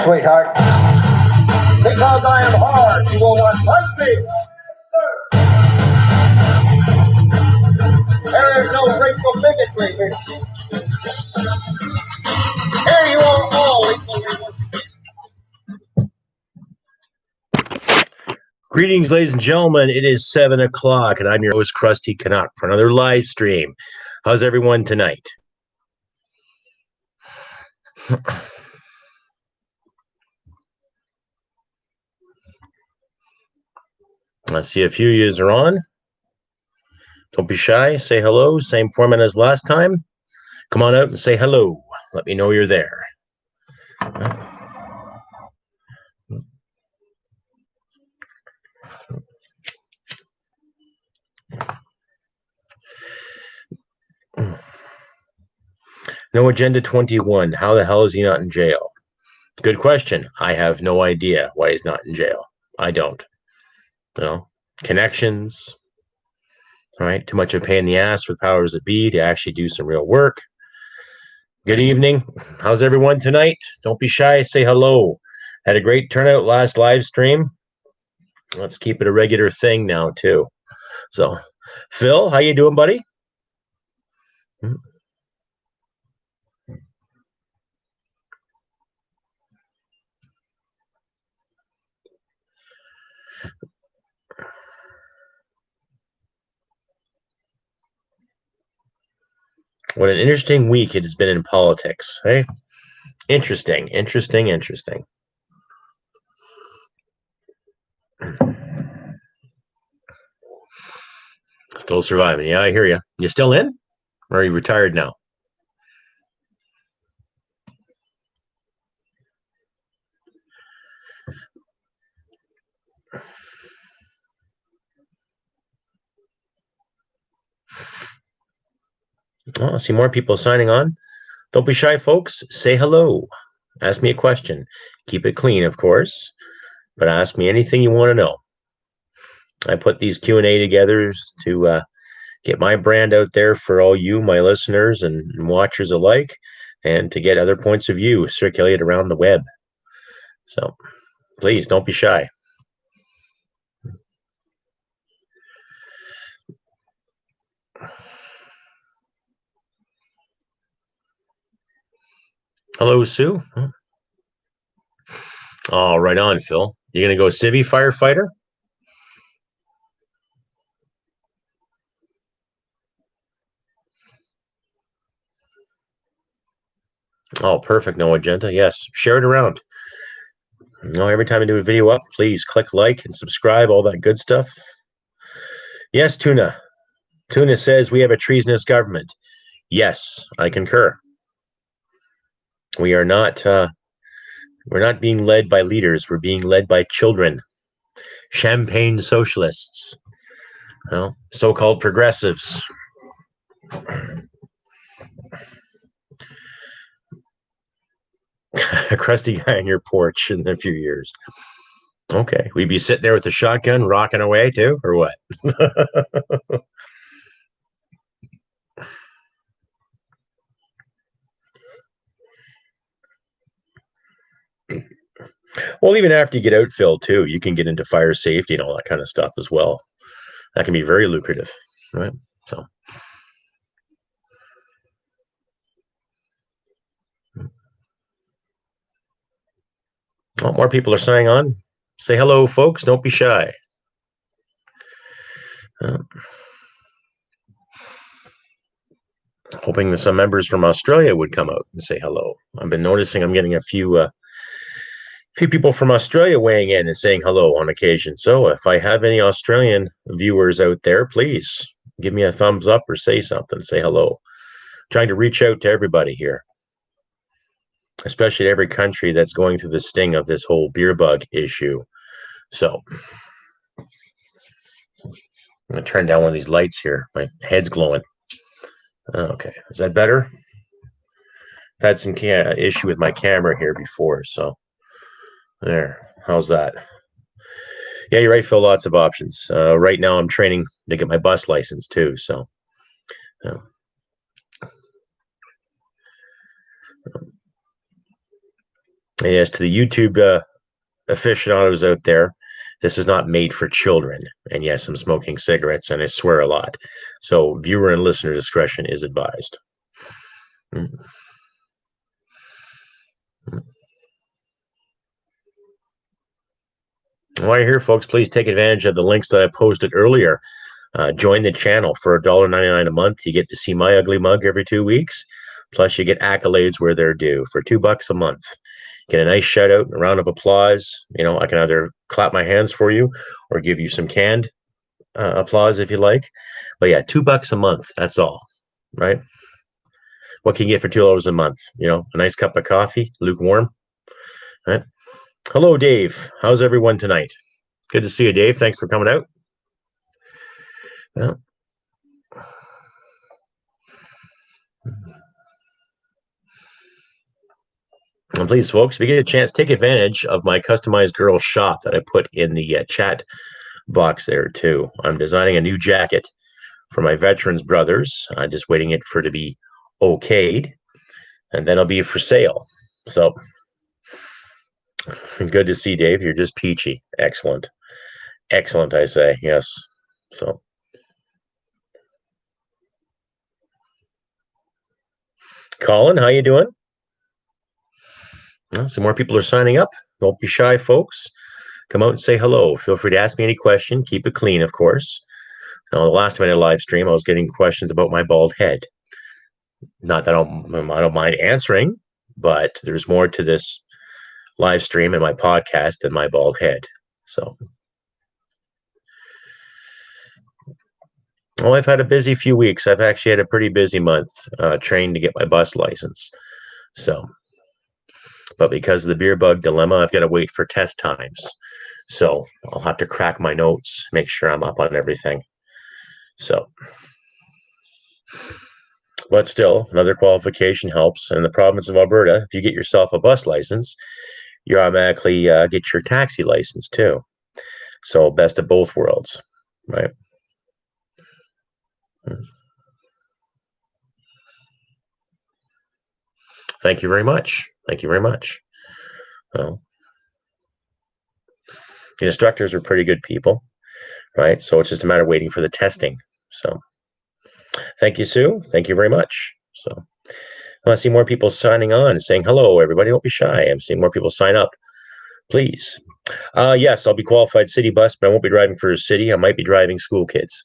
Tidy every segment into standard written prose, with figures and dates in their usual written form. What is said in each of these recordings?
Sweetheart, because I am hard, you will not like me. Sir. There is no racial bigotry here. Here you are all equal. Greetings, ladies and gentlemen. It is 7 o'clock, and I'm your host, Crusty Canuck, for another live stream. How's everyone tonight? I see a few of you are on. Don't be shy. Say hello. Same format as last time. Come on out and say hello. Let me know you're there. No Agenda 21. How the hell is he not in jail? Good question. I have no idea why he's not in jail. I don't. You know, connections. All right. Too much of a pain in the ass for powers that be to actually do some real work. Good evening. How's everyone tonight? Don't be shy. Say hello. Had a great turnout last live stream. Let's keep it a regular thing now too. So, Phil, how you doing, buddy? What an interesting week it has been in politics, right? Interesting. Still surviving. Yeah, I hear you. You still in? Or are you retired now? Oh, I see more people signing on. Don't be shy, folks. Say hello. Ask me a question. Keep it clean, of course, but ask me anything you want to know. I put these Q&A together to get my brand out there for all you, my listeners and watchers alike, and to get other points of view circulated around the web. So please don't be shy. Hello, Sue. Oh, right on, Phil. You gonna go civvy firefighter? Oh, perfect. No agenda. Yes, share it around. You know, every time I do a video up, please click like and subscribe, all that good stuff. Yes, Tuna. Tuna says we have a treasonous government. Yes, I concur. We are not. We're not being led by leaders. We're being led by children. Champagne socialists. Well, so-called progressives. A crusty guy on your porch in a few years. Okay, we'd be sitting there with the shotgun, rocking away too, or what? Well, even after you get out, Phil, too, you can get into fire safety and all that kind of stuff as well. That can be very lucrative, right? So, Well, more people are signing on. Say hello, folks. Don't be shy. Hoping that some members from Australia would come out and say hello. I've been noticing I'm getting a few people from Australia weighing in and saying hello on occasion. So if I have any Australian viewers out there, please give me a thumbs up or say something. Say hello. Trying to reach out to everybody here, especially to every country that's going through the sting of this whole beer bug issue. So I'm going to turn down one of these lights here. My head's glowing. Okay, is that better? I've had some issue with my camera here before, so there. How's that? Yeah, you're right, Phil. Lots of options. Right now, I'm training to get my bus license too. So, yes, to the YouTube aficionados out there, this is not made for children. And yes, I'm smoking cigarettes, and I swear a lot. So, viewer and listener discretion is advised. While you're here, folks, please take advantage of the links that I posted earlier. Join the channel for $1.99 a month. You get to see my ugly mug every 2 weeks. Plus, you get accolades where they're due for $2 a month. Get a nice shout out, a round of applause. You know, I can either clap my hands for you or give you some canned applause if you like. But yeah, $2 a month. That's all, right? What can you get for $2 a month? You know, a nice cup of coffee, lukewarm. Right? Hello, Dave. How's everyone tonight? Good to see you, Dave. Thanks for coming out. Yeah. And please, folks, if you get a chance, take advantage of my customized girl shop that I put in the chat box there, too. I'm designing a new jacket for my veterans brothers. I'm just waiting it for it to be okayed, and then it'll be for sale. So, good to see, Dave. You're just peachy. Excellent. Excellent, I say. Yes. So, Colin, how you doing? Well, some more people are signing up. Don't be shy, folks. Come out and say hello. Feel free to ask me any question. Keep it clean, of course. Now, the last time I did a live stream, I was getting questions about my bald head. Not that I don't mind answering, but there's more to this live stream and my podcast than my bald head. So, well, I've had a busy few weeks. I've actually had a pretty busy month training to get my bus license. So, but because of the beer bug dilemma, I've got to wait for test times. So I'll have to crack my notes, make sure I'm up on everything. So, but still, another qualification helps. In the province of Alberta, if you get yourself a bus license, you automatically get your taxi license too. So best of both worlds, right? Thank you very much. Thank you very much. Well, the instructors are pretty good people, right? So it's just a matter of waiting for the testing. So thank you, Sue. Thank you very much. So I want to see more people signing on and saying hello, everybody. Don't be shy. I'm seeing more people sign up. Please. Yes, I'll be qualified city bus, but I won't be driving for a city. I might be driving school kids.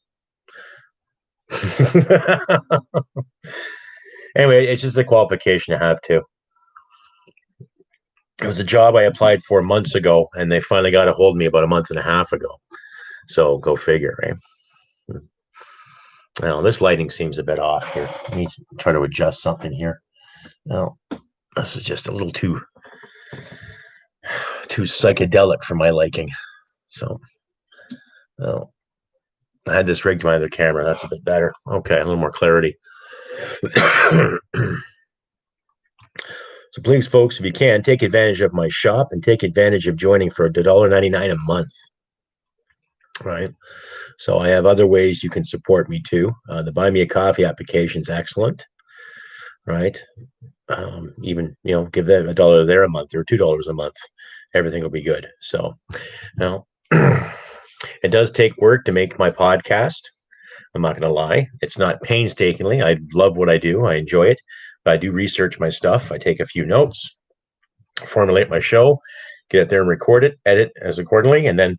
Anyway, it's just a qualification to have to. It was a job I applied for months ago, and they finally got a hold of me about a month and a half ago. So go figure, right? Now, this lighting seems a bit off here. Let me try to adjust something here. Now, this is just a little too psychedelic for my liking. So, well, I had this rigged to my other camera. That's a bit better. Okay, a little more clarity. So please, folks, if you can, take advantage of my shop and take advantage of joining for $1.99 a month. Right. So I have other ways you can support me too. The Buy Me a Coffee application is excellent. Right. Even, give them $1 there a month or $2 a month. Everything will be good. So now it does take work to make my podcast. I'm not going to lie. It's not painstakingly. I love what I do. I enjoy it. But I do research my stuff. I take a few notes, formulate my show, get it there and record it, edit as accordingly, and then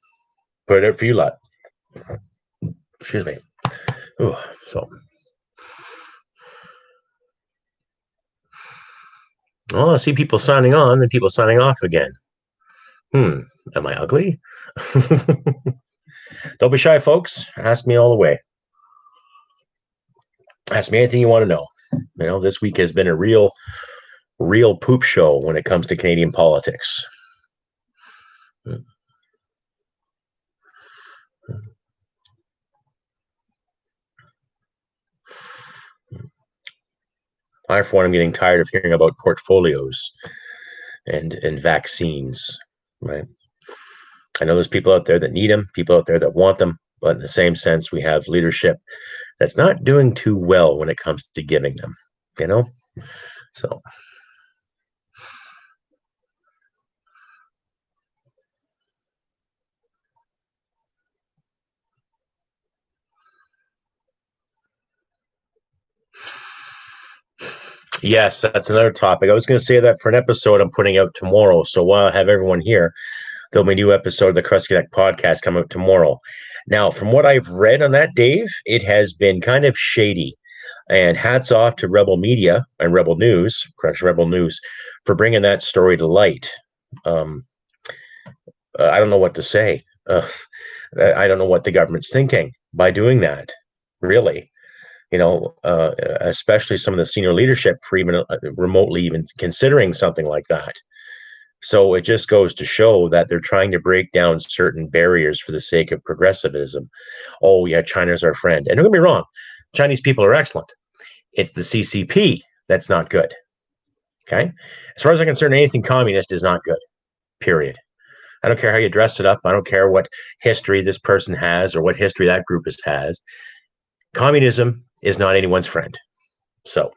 put it out for you lot. Excuse me. Ooh, so. Well, I see people signing on, then people signing off again. Am I ugly? Don't be shy, folks. Ask me all the way. Ask me anything you want to know. This week has been a real poop show when it comes to Canadian politics. I, for one, am getting tired of hearing about portfolios and vaccines, right? I know there's people out there that need them, people out there that want them, but in the same sense, we have leadership that's not doing too well when it comes to giving them, So. Yes, that's another topic. I was going to say that for an episode I'm putting out tomorrow. So while I have everyone here, there'll be a new episode of the Crusty Canuck podcast coming out tomorrow. Now, from what I've read on that, Dave, it has been kind of shady. And hats off to Rebel Media and Rebel News, for bringing that story to light. I don't know what to say. I don't know what the government's thinking by doing that, really. Especially some of the senior leadership for even remotely even considering something like that. So it just goes to show that they're trying to break down certain barriers for the sake of progressivism. Oh, yeah, China's our friend. And don't get me wrong, Chinese people are excellent. It's the CCP that's not good. Okay? As far as I'm concerned, anything communist is not good, period. I don't care how you dress it up. I don't care what history this person has or what history that group has. Communism is not anyone's friend. So,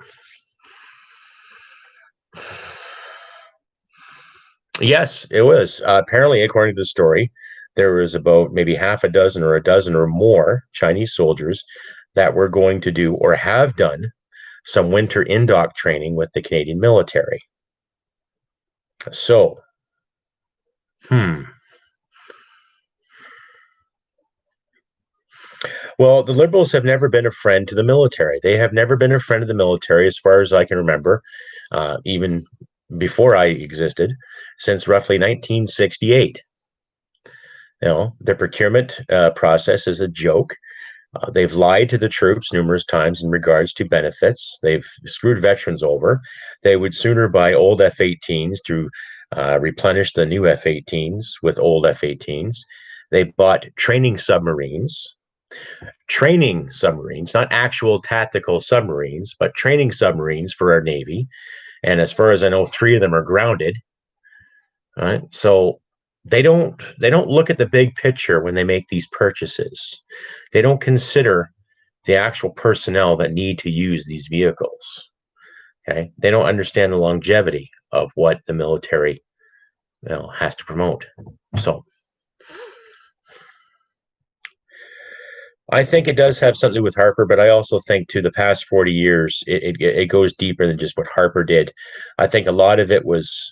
yes, it was. Apparently, according to the story, there was about maybe half a dozen or a dozen or more Chinese soldiers that were going to do or have done some winter in-dock training with the Canadian military. So, Well, the Liberals have never been a friend to the military. They have never been a friend of the military, as far as I can remember, even before I existed, since roughly 1968. Their procurement process is a joke. They've lied to the troops numerous times in regards to benefits. They've screwed veterans over. They would sooner buy old F-18s to replenish the new F-18s with old F-18s. They bought training submarines, not actual tactical submarines, but training submarines for our Navy. And as far as I know, 3 of them are grounded. All right. So they don't look at the big picture when they make these purchases. They don't consider the actual personnel that need to use these vehicles. Okay. They don't understand the longevity of what the military has to promote. So I think it does have something to do with Harper, but I also think to the past 40 years, it goes deeper than just what Harper did. I think a lot of it was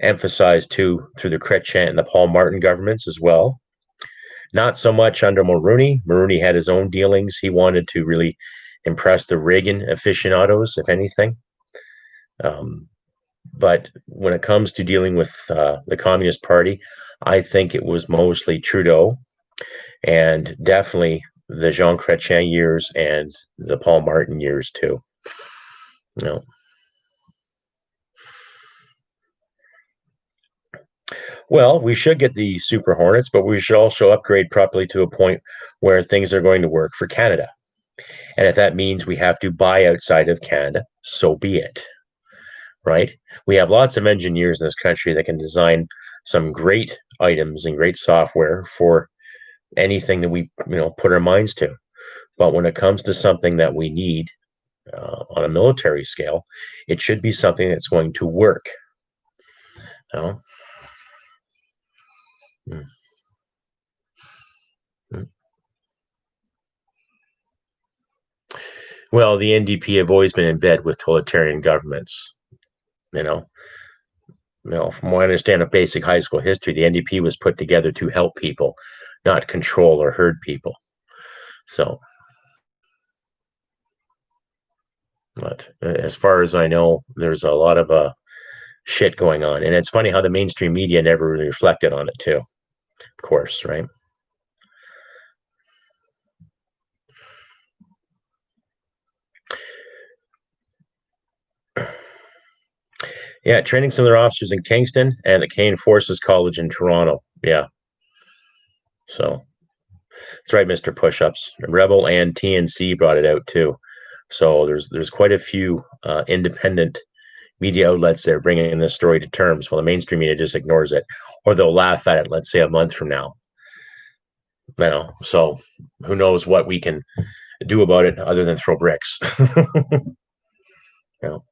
emphasized too through the Chrétien and the Paul Martin governments as well. Not so much under Mulroney. Mulroney had his own dealings. He wanted to really impress the Reagan aficionados, if anything. But when it comes to dealing with the Communist Party, I think it was mostly Trudeau and definitely the Jean Chrétien years and the Paul Martin years too. No. Well, we should get the Super Hornets, but we should also upgrade properly to a point where things are going to work for Canada. And if that means we have to buy outside of Canada, so be it. Right? We have lots of engineers in this country that can design some great items and great software for anything that we put our minds to. But when it comes to something that we need on a military scale, it should be something that's going to work. Well, the NDP have always been in bed with totalitarian governments. from what I understand of basic high school history, the NDP was put together to help people, not control or herd people. So, but as far as I know, there's a lot of shit going on, and it's funny how the mainstream media never really reflected on it too. Of course, right? Yeah, training some of their officers in Kingston and at Canadian Forces College in Toronto. Yeah. So that's right, Mr. Pushups. Rebel and TNC brought it out too. So there's quite a few independent media outlets there bringing this story to terms, while the mainstream media just ignores it, or they'll laugh at it. Let's say a month from now. So who knows what we can do about it other than throw bricks. you know.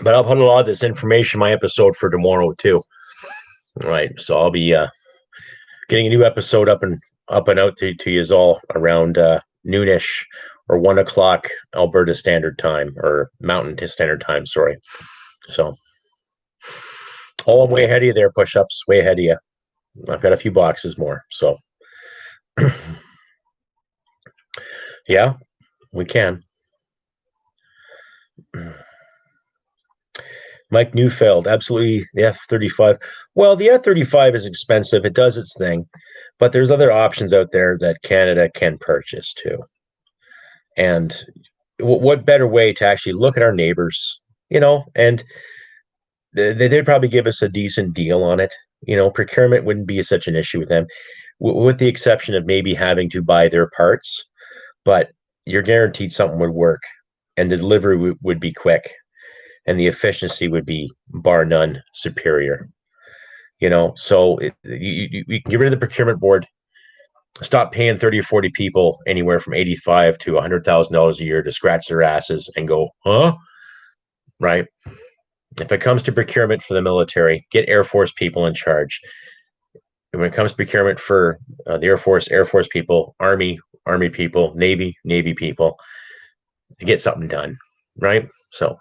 But I'll put a lot of this information in my episode for tomorrow too. Right. So I'll be getting a new episode up and out to you all around noonish or 1 o'clock Alberta Standard Time, or Mountain Standard Time. Sorry. So, I'm way ahead of you there. Push-ups, way ahead of you. I've got a few boxes more. So, yeah, we can. Mike Neufeld, absolutely, the F-35. Well, the F-35 is expensive. It does its thing, but there's other options out there that Canada can purchase too. And what better way to actually look at our neighbors, and they'd probably give us a decent deal on it. Procurement wouldn't be such an issue with them, with the exception of maybe having to buy their parts, but you're guaranteed something would work, and the delivery would be quick, and the efficiency would be bar none superior. So you can get rid of the procurement board, stop paying 30 or 40 people anywhere from $85,000 to $100,000 a year to scratch their asses and go, huh? Right? If it comes to procurement for the military, get Air Force people in charge. And when it comes to procurement for the Air Force people, Army people, Navy people, to get something done, right? So,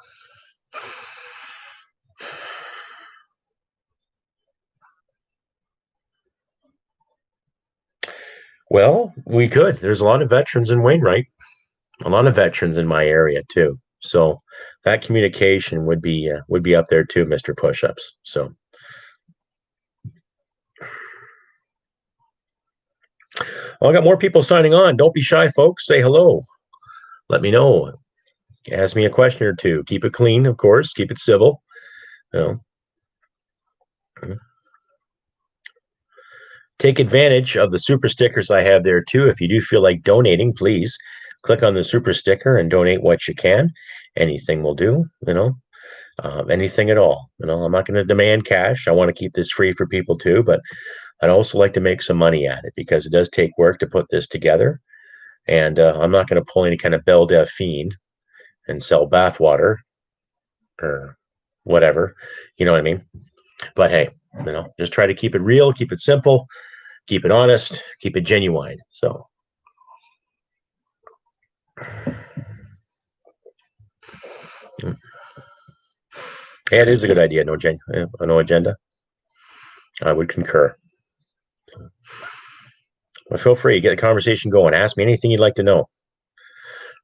well, we could. There's a lot of veterans in Wainwright, a lot of veterans in my area too. So that communication would be up there too, Mr. Pushups. So. Well, I got more people signing on. Don't be shy, folks. Say hello. Let me know. Ask me a question or two. Keep it clean, of course. Keep it civil. Take advantage of the super stickers I have there too. If you do feel like donating, please click on the super sticker and donate what you can. Anything will do. Anything at all. I'm not going to demand cash. I want to keep this free for people too, but I'd also like to make some money at it because it does take work to put this together. And I'm not going to pull any kind of Belle Delphine and sell bathwater or whatever. You know what I mean? But hey, just try to keep it real, keep it simple, keep it honest, keep it genuine. So. Yeah, it is a good idea. No agenda. I would concur. Well, feel free, get the conversation going. Ask me anything you'd like to know.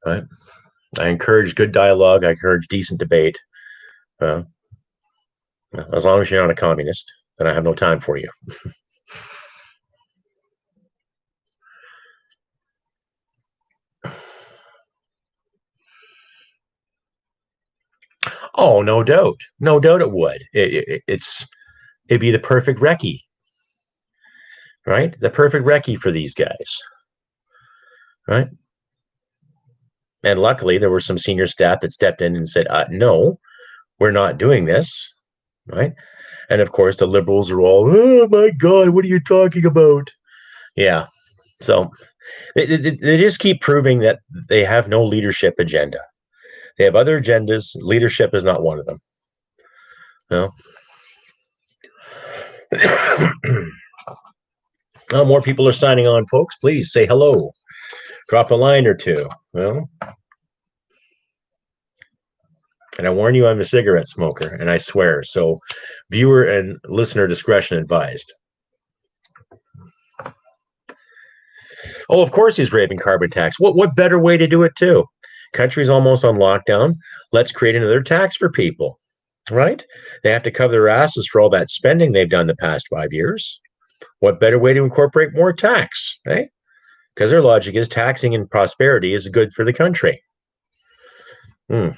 Right? I encourage good dialogue. I encourage decent debate. As long as you're not a communist, then I have no time for you. Oh, no doubt. No doubt it would. It'd be the perfect recce, right? The perfect recce for these guys, right? And luckily, there were some senior staff that stepped in and said, no, we're not doing this, right? And of course, the liberals are all, oh my God, what are you talking about? Yeah. So they just keep proving that they have no leadership agenda. They have other agendas. Leadership is not one of them. No. Oh, more people are signing on, folks. Please say hello. Drop a line or two. And I warn you, I'm a cigarette smoker, and I swear. So, viewer and listener discretion advised. Oh, of course he's raving carbon tax. What better way to do it too? Country's almost on lockdown. Let's create another tax for people, right? They have to cover their asses for all that spending they've done the past 5 years. What better way to incorporate more tax, right? Because their logic is taxing and prosperity is good for the country. Well,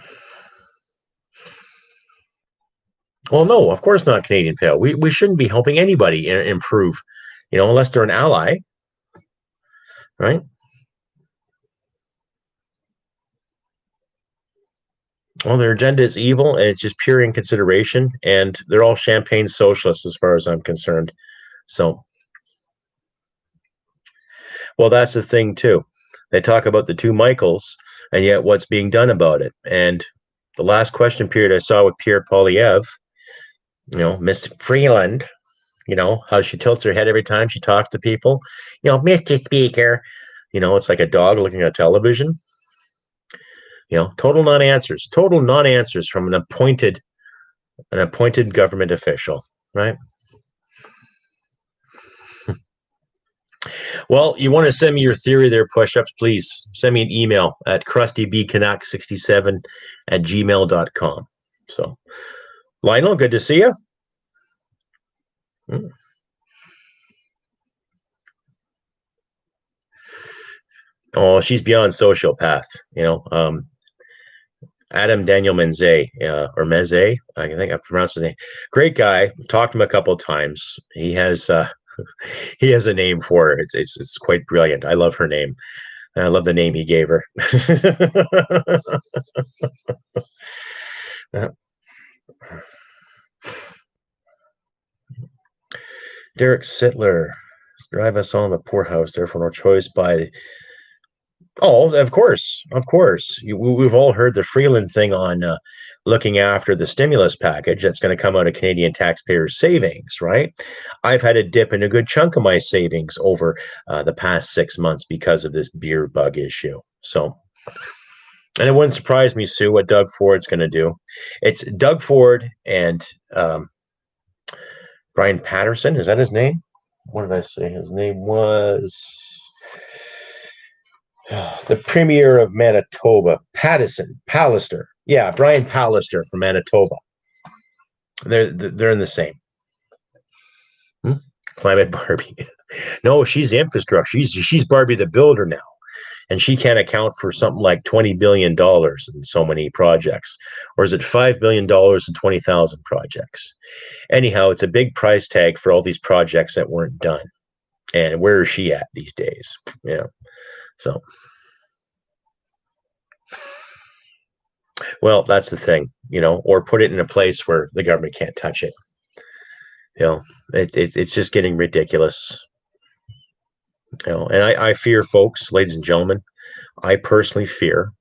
no, of course not, Canadian Pale. We shouldn't be helping anybody improve, unless they're an ally, right? Well, their agenda is evil, and it's just pure inconsideration, and they're all champagne socialists as far as I'm concerned. So, well, that's the thing too. They talk about the two Michaels, and yet what's being done about it. And the last question period I saw with Pierre Polyev, Miss Freeland, how she tilts her head every time she talks to people. Mr. Speaker, it's like a dog looking at television. Total non-answers from an appointed government official, right? Well, you want to send me your theory there, push-ups, please send me an email at crustybcanuck67@gmail.com. So, Lionel, good to see you. Oh, she's beyond sociopath. Adam Daniel Menze, or Meze, I think I pronounced his name. Great guy. Talked to him a couple of times. He has he has a name for her. It's quite brilliant. I love her name. And I love the name he gave her. Derek Sittler, drive us all in the poorhouse. Therefore, no choice by. Oh, of course, of course. We've all heard the Freeland thing on looking after the stimulus package that's going to come out of Canadian taxpayers' savings, right? I've had a dip in a good chunk of my savings over the past 6 months because of this beer bug issue. So, and it wouldn't surprise me, Sue, what Doug Ford's going to do. It's Doug Ford and Brian Patterson. Is that his name? What did I say? His name was the premier of Manitoba, Pallister. Yeah, Brian Pallister from Manitoba. They're in the same. Climate Barbie. No, she's infrastructure. She's Barbie the Builder now, and she can't account for something like $20 billion in so many projects, or is it $5 billion and 20,000 projects? Anyhow, it's a big price tag for all these projects that weren't done. And where is she at these days? So. Well, that's the thing, or put it in a place where the government can't touch it. It's just getting ridiculous. And I fear, folks, ladies and gentlemen, I personally fear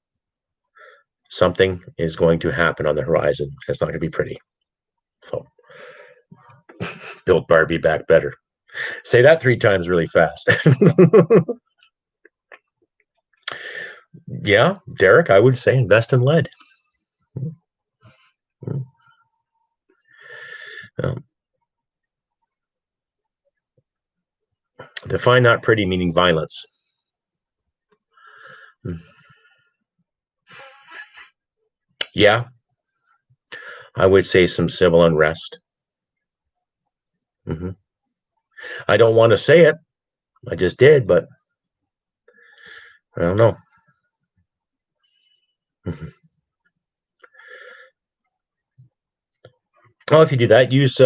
something is going to happen on the horizon. It's not going to be pretty. So, build Barbie back better. Say that 3 times really fast. Yeah, Derek, I would say invest in lead. Define not pretty meaning violence. Yeah, I would say some civil unrest. I don't want to say it. I just did, but I don't know. Well, if you do that, use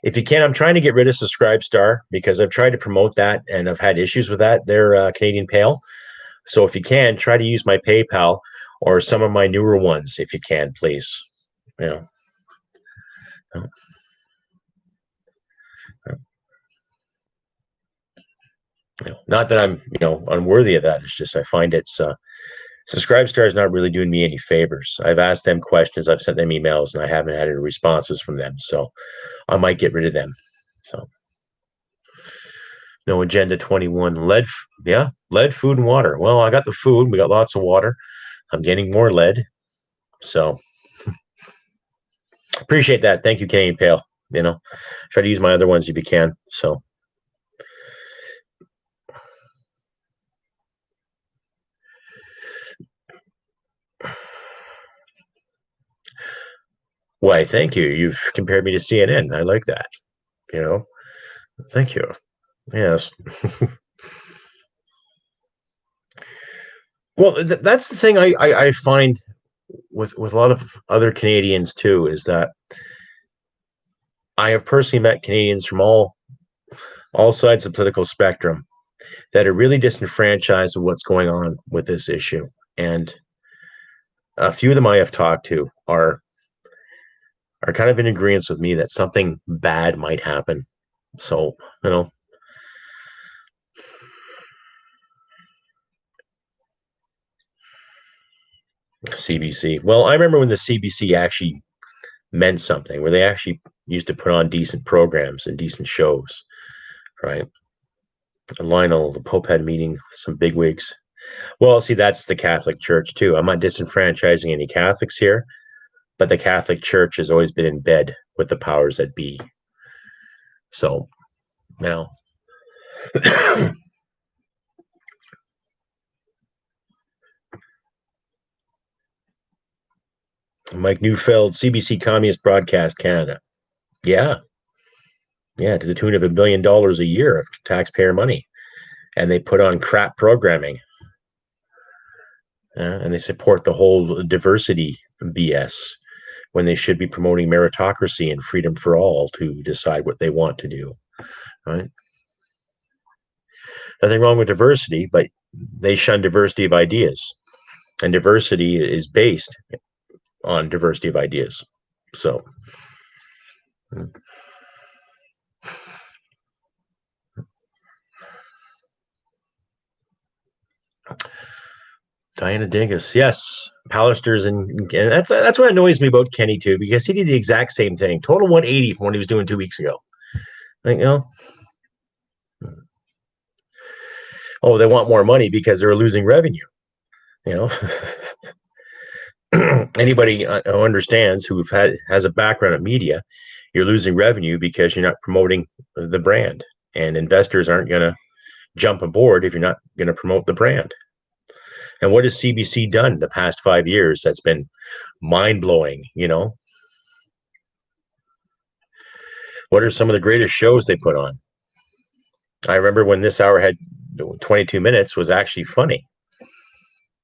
if you can. I'm trying to get rid of Subscribe Star because I've tried to promote that and I've had issues with that. They're Canadian Pale, so if you can, try to use my PayPal or some of my newer ones if you can, please. Not that I'm unworthy of that. It's just I find it's Subscribe Star is not really doing me any favors. I've asked them questions, I've sent them emails, and I haven't had any responses from them. So I might get rid of them. So no Agenda 21. Lead, food, and water. Well, I got the food. We got lots of water. I'm getting more lead. So Appreciate that. Thank you, Canadian Pale. Try to use my other ones if you can. So. Why, thank you. You've compared me to CNN. I like that. Thank you. Yes. Well, that's the thing I find with a lot of other Canadians too, is that I have personally met Canadians from all sides of the political spectrum that are really disenfranchised with what's going on with this issue. And a few of them I have talked to are kind of in agreement with me that something bad might happen. So, CBC. Well, I remember when the CBC actually meant something, where they actually used to put on decent programs and decent shows, right? Lionel, the Pope had a meeting, some bigwigs. Well, see, that's the Catholic Church too. I'm not disenfranchising any Catholics here, but the Catholic Church has always been in bed with the powers that be. So now, Mike Neufeld, CBC Communist Broadcast Canada. Yeah, to the tune of $1 billion a year of taxpayer money, and they put on crap programming, and they support the whole diversity BS when they should be promoting meritocracy and freedom for all to decide what they want to do. Right? Nothing wrong with diversity, but they shun diversity of ideas, and diversity is based on diversity of ideas. So. Diana Dingus, yes, Pallister's, and that's what annoys me about Kenny too, because he did the exact same thing, total 180 from what he was doing 2 weeks ago. Oh, they want more money because they're losing revenue. Anybody who understands, who has a background in media, you're losing revenue because you're not promoting the brand, and investors aren't going to jump aboard if you're not going to promote the brand. And what has CBC done the past 5 years that's been mind-blowing? What are some of the greatest shows they put on? I remember when This Hour had 22 minutes was actually funny.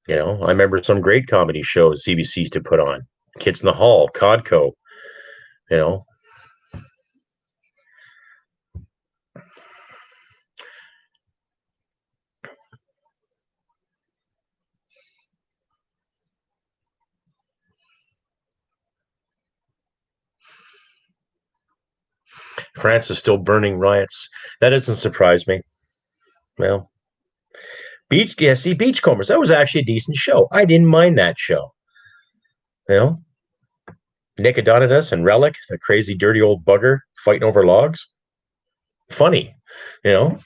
I remember some great comedy shows CBC used to put on. Kids in the Hall, Codco, France is still burning riots. That doesn't surprise me. Well, Beachcombers, that was actually a decent show. I didn't mind that show. Nick Adonidas and Relic, the crazy, dirty old bugger fighting over logs. Funny, I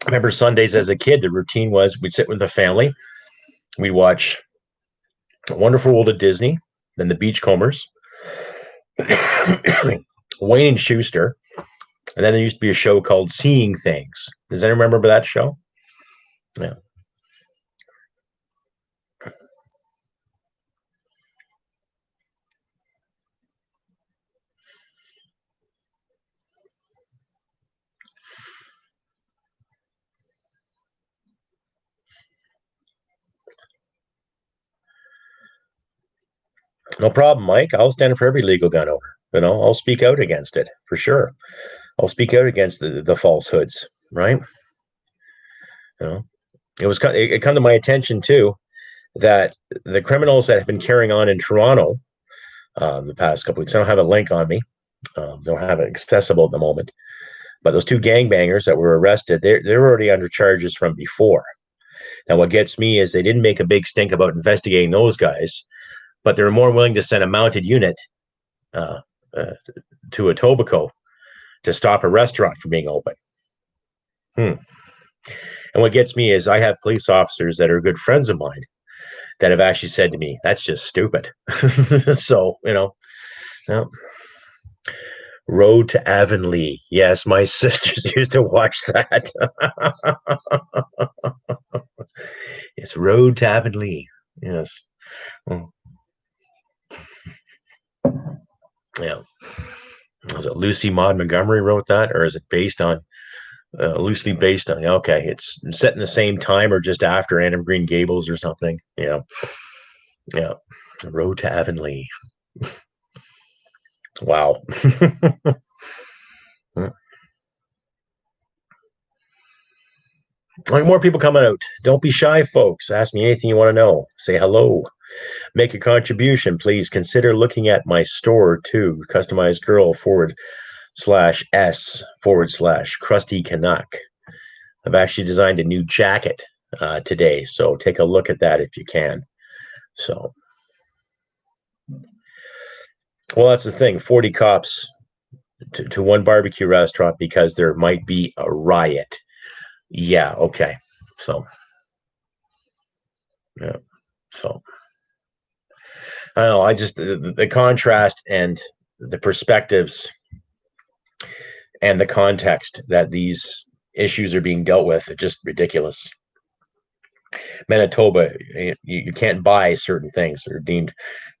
remember Sundays as a kid, the routine was we'd sit with the family, we'd watch Wonderful World of Disney, then the Beachcombers, Wayne and Schuster, and then there used to be a show called Seeing Things. Does anyone remember that show? Yeah. No problem, Mike. I'll stand up for every legal gun owner. I'll speak out against it for sure. I'll speak out against the falsehoods, right? It come to my attention too that the criminals that have been carrying on in Toronto the past couple weeks. I don't have a link on me. Don't have it accessible at the moment. But those two gangbangers that were arrested, they're already under charges from before. Now, what gets me is they didn't make a big stink about investigating those guys, but they're more willing to send a mounted unit to Etobicoke to stop a restaurant from being open. And what gets me is I have police officers that are good friends of mine that have actually said to me, "That's just stupid." So no. Road to Avonlea. Yes, my sisters used to watch that. It's Road to Avonlea. Yes. Oh, yeah. Was it Lucy Maud Montgomery wrote that, or is it based on loosely based on? Okay, it's set in the same time or just after Anne of Green Gables or something. Yeah, yeah. Road to Avonlea. Wow. Like more people coming out. Don't be shy, folks. Ask me anything you want to know. Say hello. Make a contribution. Please consider looking at my store too. Customized girl /S/ Crusty Canuck. I've actually designed a new jacket today, so take a look at that if you can. So, well, that's the thing. 40 cops to one barbecue restaurant because there might be a riot. Yeah. Okay. So, yeah. So. I don't know. I just the contrast and the perspectives and the context that these issues are being dealt with are just ridiculous. Manitoba, you can't buy certain things that are deemed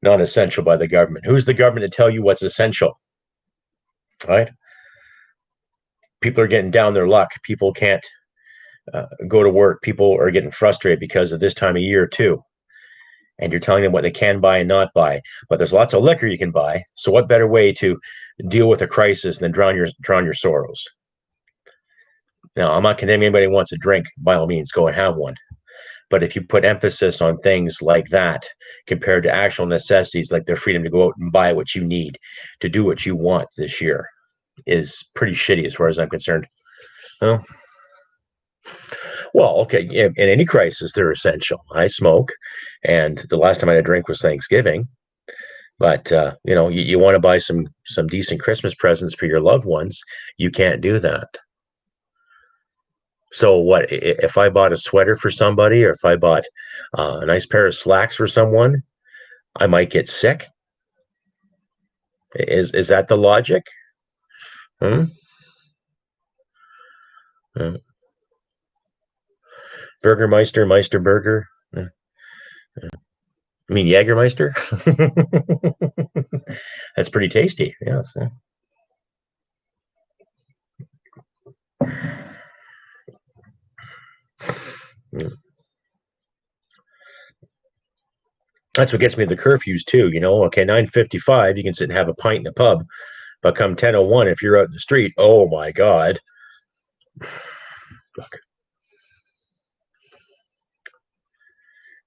non-essential by the government. Who's the government to tell you what's essential? Right? People are getting down their luck. People can't go to work. People are getting frustrated because of this time of year too. And you're telling them what they can buy and not buy. But there's lots of liquor you can buy. So what better way to deal with a crisis than drown your sorrows? Now, I'm not condemning anybody who wants a drink. By all means, go and have one. But if you put emphasis on things like that compared to actual necessities, like their freedom to go out and buy what you need, to do what you want this year, is pretty shitty as far as I'm concerned. Well, well, okay. In any crisis, they're essential. I smoke, and the last time I had a drink was Thanksgiving. But you want to buy some decent Christmas presents for your loved ones, you can't do that. So what if I bought a sweater for somebody, or if I bought a nice pair of slacks for someone, I might get sick. Is that the logic? Hmm? Uh, Burgermeister, Meisterburger. I mean Jägermeister. That's pretty tasty. Yes. Yeah. That's what gets me the curfews too. Okay, 9:55, you can sit and have a pint in a pub, but come 10:01, if you're out in the street, oh my god.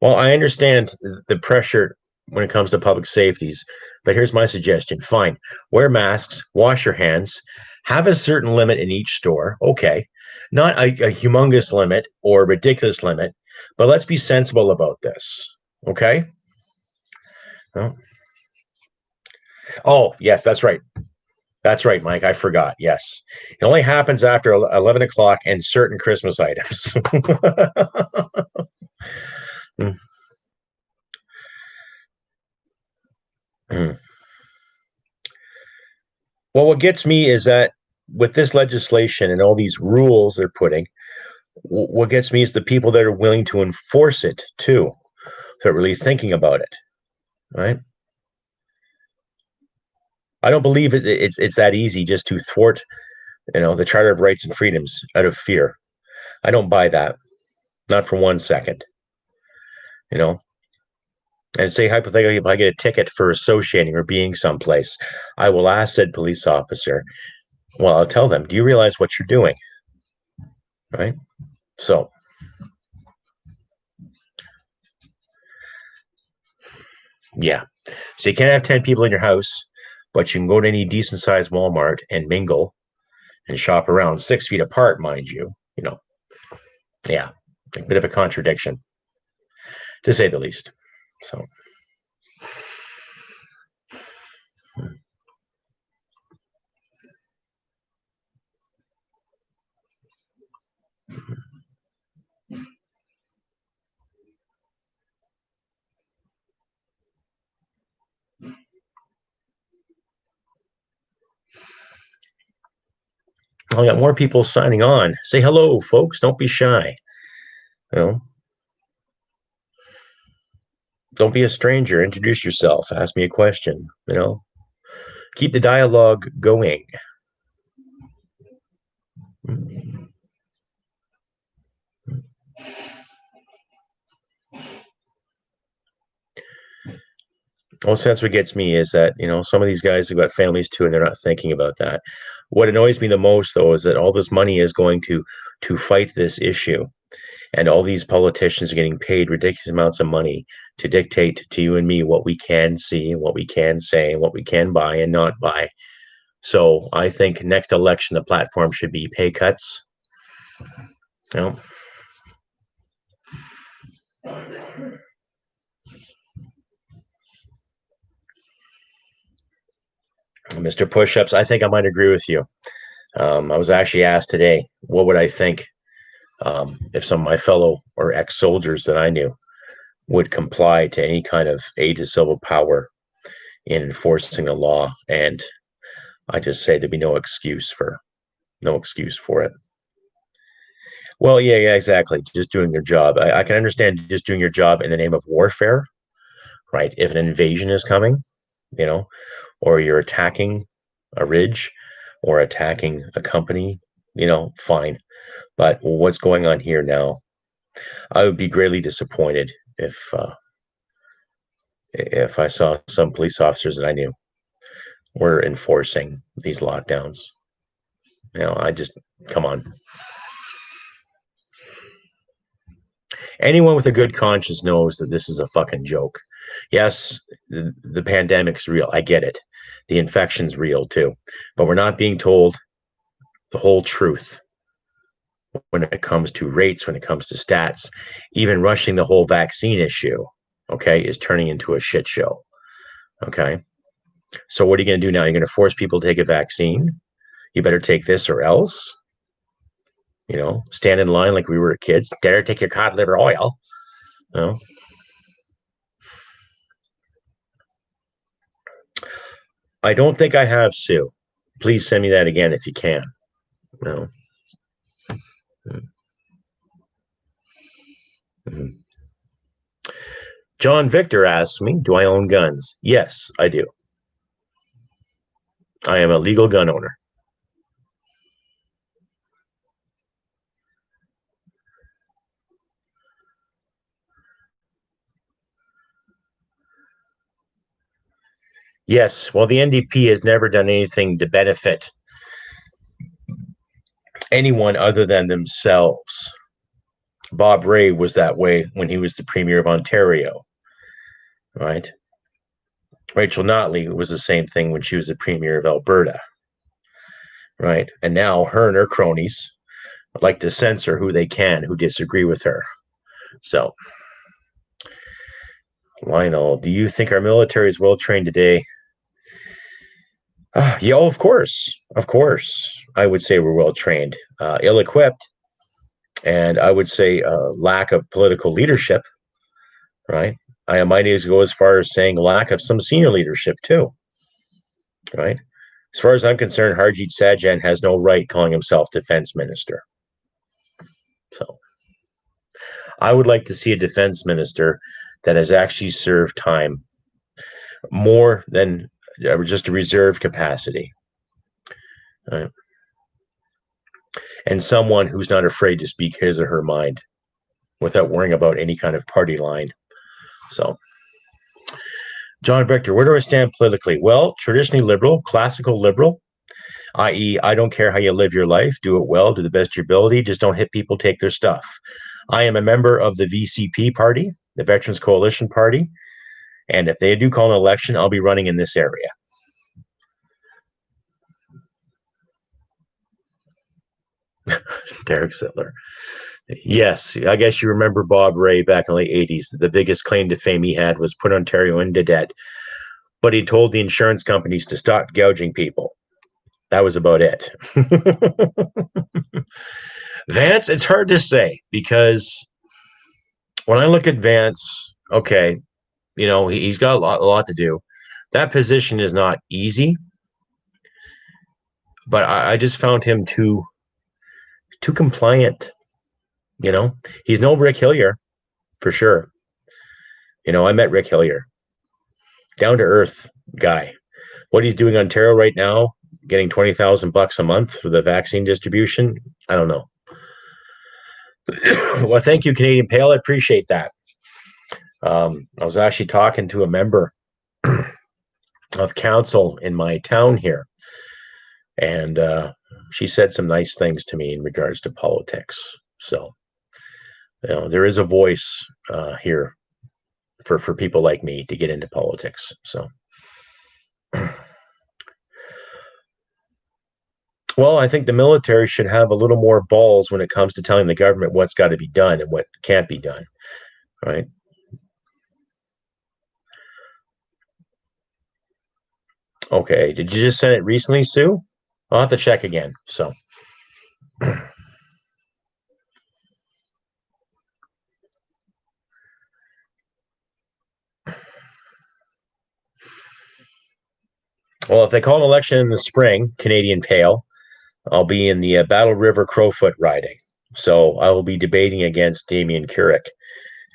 Well, I understand the pressure when it comes to public safeties, but here's my suggestion. Fine. Wear masks, wash your hands, have a certain limit in each store. Okay. Not a humongous limit or ridiculous limit, but let's be sensible about this. Okay. Oh, oh yes, that's right. That's right, Mike. I forgot. Yes. It only happens after 11 o'clock and certain Christmas items. Well, what gets me is that with this legislation and all these rules they're putting, what gets me is the people that are willing to enforce it too. That are really thinking about it, right? I don't believe it's that easy just to thwart, the Charter of Rights and Freedoms out of fear. I don't buy that, not for 1 second. You know, and say hypothetically, if I get a ticket for associating or being someplace, I will ask said police officer. Well, I'll tell them, do you realize what you're doing? Right. So, yeah. So you can't have 10 people in your house, but you can go to any decent sized Walmart and mingle and shop around 6 feet apart, mind you. Yeah, a bit of a contradiction, to say the least. So, I got more people signing on. Say hello, folks. Don't be shy. You know, don't be a stranger. Introduce yourself. Ask me a question. You know, keep the dialogue going. Well, that's what gets me is that, some of these guys have got families too, and they're not thinking about that. What annoys me the most, though, is that all this money is going to fight this issue, and all these politicians are getting paid ridiculous amounts of money to dictate to you and me what we can see, what we can say, what we can buy and not buy. So I think next election the platform should be pay cuts. You know, Mr. Pushups, I think I might agree with you. I was actually asked today, what would I think if some of my fellow or ex-soldiers that I knew would comply to any kind of aid to civil power in enforcing the law, and I just say there'd be no excuse for it. Well, yeah, exactly. Just doing your job. I can understand just doing your job in the name of warfare, right? If an invasion is coming, you know, or you're attacking a ridge or attacking a company, fine. But what's going on here now? I would be greatly disappointed if I saw some police officers that I knew were enforcing these lockdowns. I just, come on. Anyone with a good conscience knows that this is a fucking joke. Yes, the pandemic's real. I get it. The infection's real too. But we're not being told the whole truth when it comes to rates, when it comes to stats. Even rushing the whole vaccine issue, okay, is turning into a shit show. Okay. So what are you going to do now? You're going to force people to take a vaccine? You better take this or else. Stand in line like we were kids. Dare take your cod liver oil. I don't think I have, Sue. Please send me that again if you can. No. Mm-hmm. John Victor asks me, do I own guns? Yes, I do. I am a legal gun owner. Yes, well, the NDP has never done anything to benefit anyone other than themselves. Bob Rae was that way when he was the Premier of Ontario, right? Rachel Notley was the same thing when she was the Premier of Alberta, right? And now her and her cronies like to censor who they can who disagree with her. So, Lionel, do you think our military is well trained today? Yeah, of course. I would say we're well trained, ill equipped, and I would say lack of political leadership. Right. I might even go as far as saying lack of some senior leadership too. Right. As far as I'm concerned, Harjit Sajjan has no right calling himself defense minister. So I would like to see a defense minister that has actually served time more than just a reserve capacity. Right? And someone who's not afraid to speak his or her mind without worrying about any kind of party line. So, John Victor, where do I stand politically? Well, traditionally liberal, classical liberal, i.e., I don't care how you live your life, do it well, do the best of your ability, just don't hit people, take their stuff. I am a member of the VCP party, the Veterans Coalition Party, and if they do call an election, I'll be running in this area. Derek Sittler. Yes, I guess you remember Bob Rae back in the late 80s. The biggest claim to fame he had was put Ontario into debt, but he told the insurance companies to stop gouging people. That was about it. Vance, it's hard to say because when I look at Vance, okay, he's got a lot to do. That position is not easy, but I just found him too compliant. He's no Rick Hillier for sure. I met Rick Hillier, down to earth guy. What he's doing in Ontario right now, getting $20,000 a month for the vaccine distribution, I don't know. Well, thank you, Canadian Pale. I appreciate that. I was actually talking to a member of council in my town here, and she said some nice things to me in regards to politics. So, there is a voice here for people like me to get into politics. So, well, I think the military should have a little more balls when it comes to telling the government what's got to be done and what can't be done, right? Okay, did you just send it recently, Sue? I'll have to check again. So, well, if they call an election in the spring, Canadian Pale, I'll be in the Battle River Crowfoot riding. So I will be debating against Damian Currick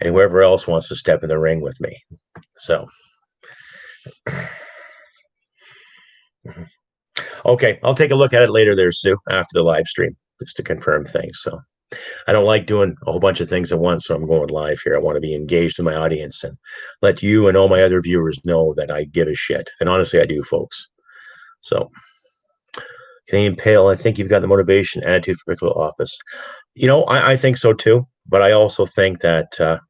and whoever else wants to step in the ring with me. So, okay, I'll take a look at it later there, Sue, after the live stream, just to confirm things. So I don't like doing a whole bunch of things at once, so I'm going live here. I want to be engaged in my audience and let you and all my other viewers know that I give a shit. And honestly, I do, folks. So, Canadian Pale, I think you've got the motivation, attitude for political office. I think so too. But I also think that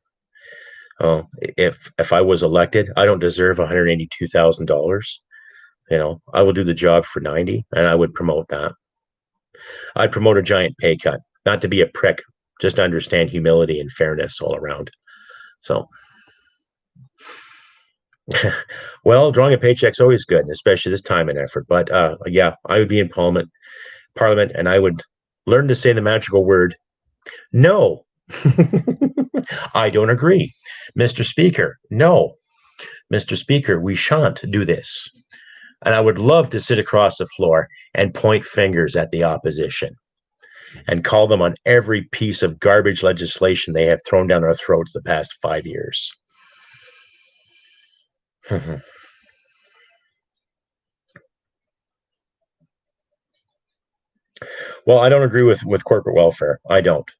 if I was elected, I don't deserve $182,000. I will do the job for 90, and I would promote that. I'd promote a giant pay cut, not to be a prick, just to understand humility and fairness all around. So, well, drawing a paycheck's always good, especially this time and effort. But yeah, I would be in Parliament, and I would learn to say the magical word, no. I don't agree. Mr. Speaker, no. Mr. Speaker, we shan't do this. And I would love to sit across the floor and point fingers at the opposition and call them on every piece of garbage legislation they have thrown down our throats the past 5 years. Well, I don't agree with corporate welfare. I don't.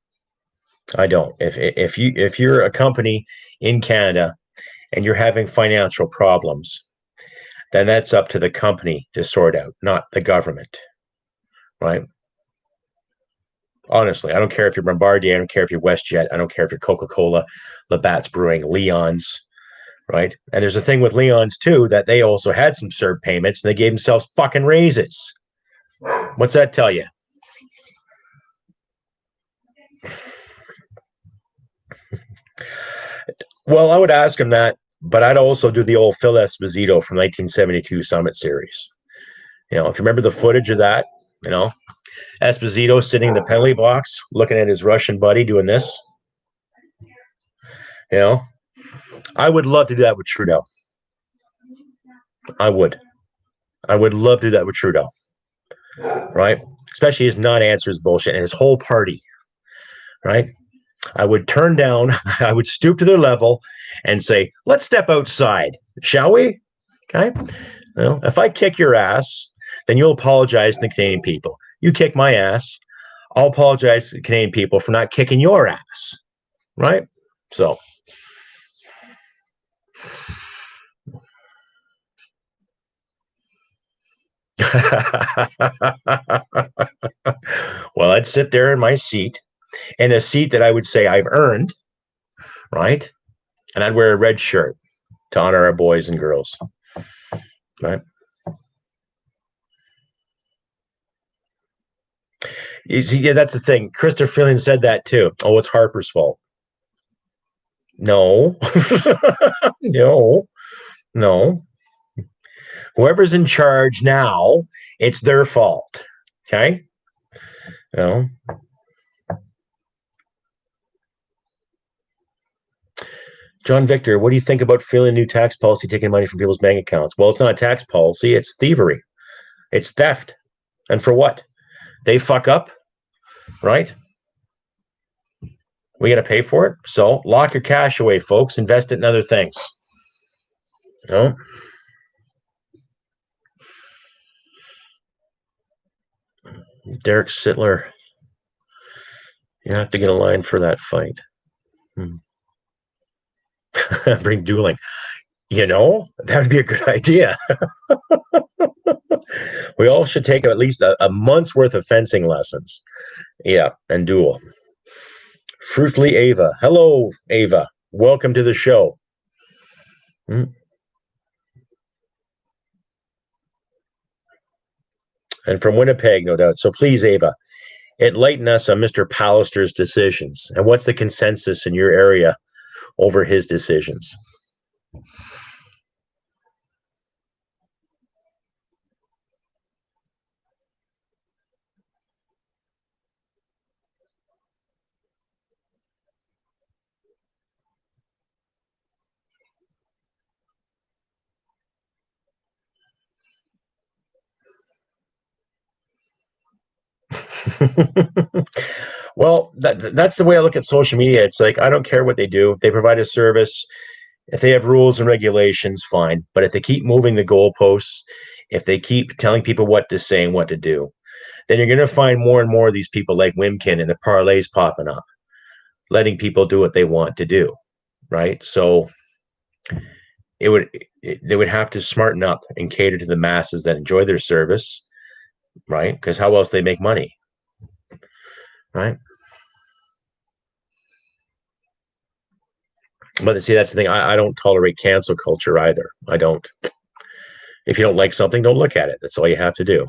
If you're a company in Canada and you're having financial problems, then that's up to the company to sort out, not the government, right? Honestly, I don't care if you're Bombardier, I don't care if you're WestJet, I don't care if you're Coca-Cola, Labatt's Brewing, Leon's, right? And there's a thing with Leon's too, that they also had some CERB payments and they gave themselves fucking raises. What's that tell you? Well, I would ask him that, but I'd also do the old Phil Esposito from 1972 Summit Series. If you remember the footage of that, Esposito sitting in the penalty box, looking at his Russian buddy doing this. I would love to do that with Trudeau. I would love to do that with Trudeau, right? Especially his non-answers bullshit and his whole party, right? I would turn down, I would stoop to their level and say, let's step outside, shall we? Okay. If I kick your ass, then you'll apologize to the Canadian people. You kick my ass, I'll apologize to the Canadian people for not kicking your ass, right? So. Well, I'd sit there in my seat, in a seat that I would say I've earned, right? And I'd wear a red shirt to honor our boys and girls, right? You see, yeah, that's the thing. Christopher Freeland said that too. Oh, it's Harper's fault. No, no. Whoever's in charge now, it's their fault. Okay? John Victor, what do you think about feeling new tax policy taking money from people's bank accounts? Well, it's not a tax policy, it's thievery. It's theft. And for what? They fuck up, right? We got to pay for it. So lock your cash away, folks. Invest it in other things. You know? Derek Sittler. You have to get a line for that fight. Bring dueling. That would be a good idea. We all should take at least a month's worth of fencing lessons. Yeah, and duel. Fruitly Ava. Hello, Ava. Welcome to the show. And from Winnipeg, no doubt. So please, Ava, enlighten us on Mr. Pallister's decisions. And what's the consensus in your area over his decisions? Well, that's the way I look at social media. It's like, I don't care what they do. They provide a service. If they have rules and regulations, fine. But if they keep moving the goalposts, if they keep telling people what to say and what to do, then you're going to find more and more of these people like Wimkin and the parlays popping up, letting people do what they want to do, right? So they would have to smarten up and cater to the masses that enjoy their service, right? Because how else they make money, right? But see, that's the thing. I don't tolerate cancel culture either. I don't. If you don't like something, don't look at it. That's all you have to do.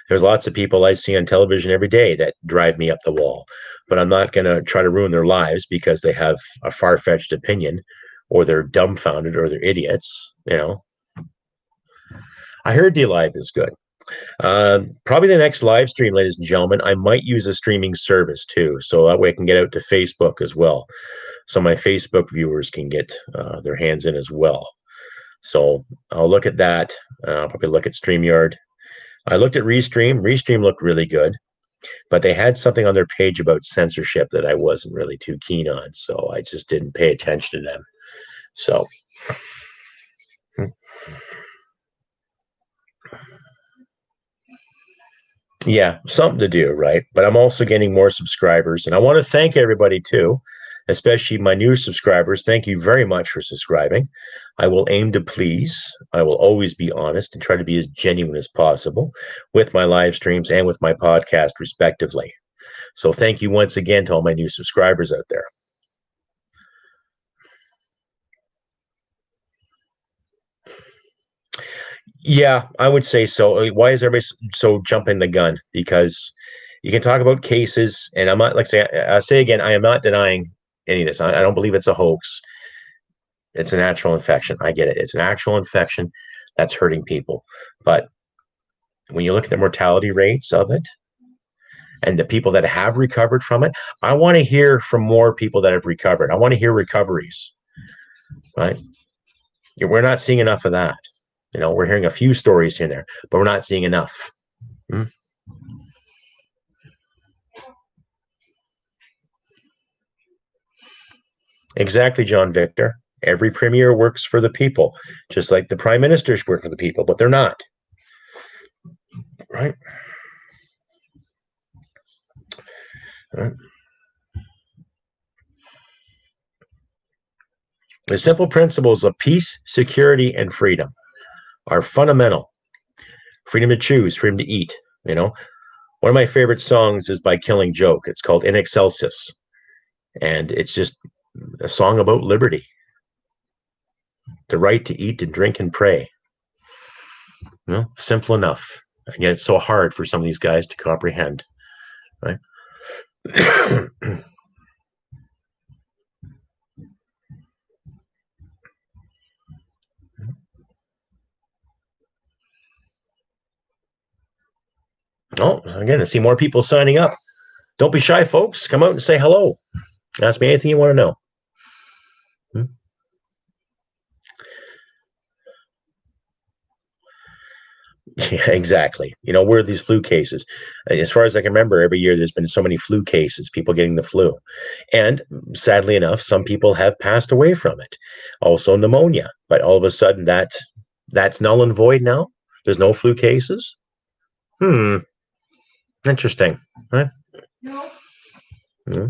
There's lots of people I see on television every day that drive me up the wall, but I'm not going to try to ruin their lives because they have a far-fetched opinion, or they're dumbfounded, or they're idiots. I heard D Live is good. Probably the next live stream, ladies and gentlemen, I might use a streaming service too, so that way I can get out to Facebook as well, so my Facebook viewers can get their hands in as well. So I'll look at that. I'll probably look at StreamYard. I looked at Restream. Restream looked really good, but they had something on their page about censorship that I wasn't really too keen on, so I just didn't pay attention to them. So yeah, something to do, right? But I'm also getting more subscribers, and I want to thank everybody too, especially my new subscribers. Thank you very much for subscribing. I will aim to please. I will always be honest and try to be as genuine as possible with my live streams and with my podcast, respectively. So thank you once again to all my new subscribers out there. Yeah, I would say so. Why is everybody so jumping the gun? Because you can talk about cases, and I'm not, like, I say again, I am not denying any of this. I don't believe it's a hoax. It's a natural infection. I get it. It's an actual infection that's hurting people. But when you look at the mortality rates of it and the people that have recovered from it, I want to hear from more people that have recovered. I want to hear recoveries, right? We're not seeing enough of that. We're hearing a few stories here and there, but we're not seeing enough. Exactly, John Victor. Every premier works for the people, just like the prime ministers work for the people, but they're not. Right? Right. The simple principles of peace, security, and freedom are fundamental. Freedom to choose, freedom to eat. One of my favorite songs is by Killing Joke. It's called In Excelsis, and it's just a song about liberty, the right to eat and drink and pray. Simple enough. And yet it's so hard for some of these guys to comprehend, right? Oh, again, I see more people signing up. Don't be shy, folks. Come out and say hello. Ask me anything you want to know. Yeah, exactly. Where are these flu cases? As far as I can remember, every year there's been so many flu cases, people getting the flu. And sadly enough, some people have passed away from it. Also pneumonia. But all of a sudden that's null and void now. There's no flu cases. Interesting. Huh? Hmm.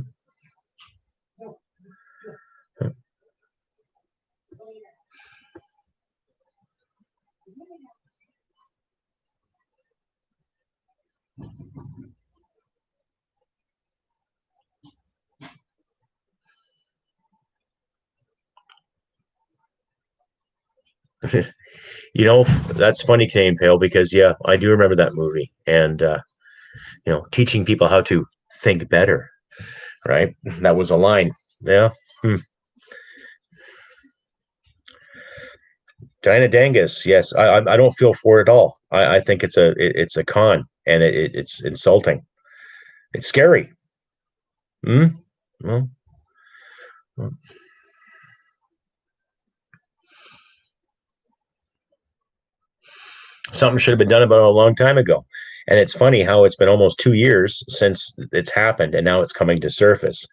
That's funny, Canadian Pale, because yeah, I do remember that movie, and teaching people how to think better, right? That was a line. Yeah. Hmm. Diana Dangus, yes, I don't feel for it at all. I think it's a con, and it's insulting. It's scary. Hmm? Well, well, something should have been done about it a long time ago. And it's funny how it's been almost 2 years since it's happened, and now it's coming to surface.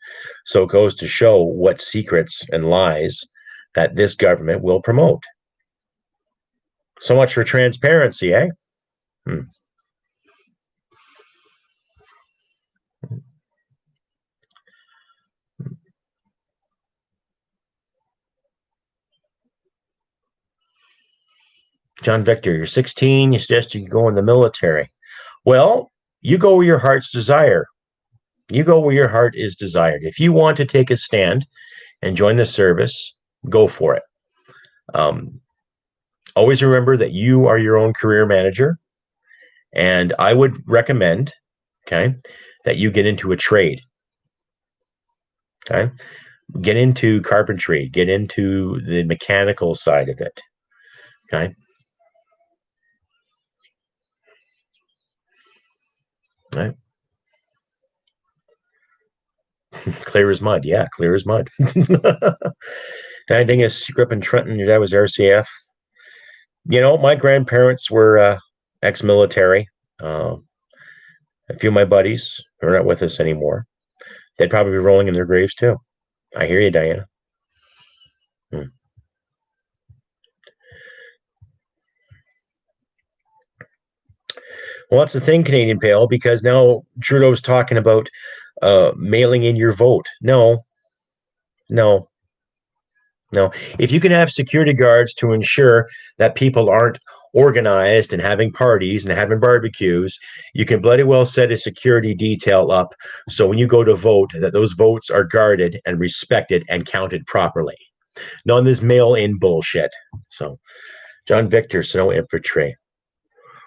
So it goes to show what secrets and lies that this government will promote. So much for transparency, eh? Hmm. John Victor, you're 16. You suggest you go in the military. Well, you go where your heart's desire. You go where your heart is desired. If you want to take a stand and join the service, go for it. Um, Always remember that you are your own career manager. And I would recommend, okay, that you get into a trade. Okay. Get into carpentry, get into the mechanical side of it. Okay. All right. Clear as mud. Yeah, clear as mud. I think you grew up in Trenton. Your dad was RCF. My grandparents were ex-military. Uh, a few of my buddies are not with us anymore. They'd probably be rolling in their graves too. I hear you, Diana. Hmm. Well, that's the thing, Canadian Pale, because now Trudeau's talking about mailing in your vote. No, no, no. If you can have security guards to ensure that people aren't organized and having parties and having barbecues, you can bloody well set a security detail up so when you go to vote, that those votes are guarded and respected and counted properly. None of this mail-in bullshit. So, John Victor, Snow Infantry.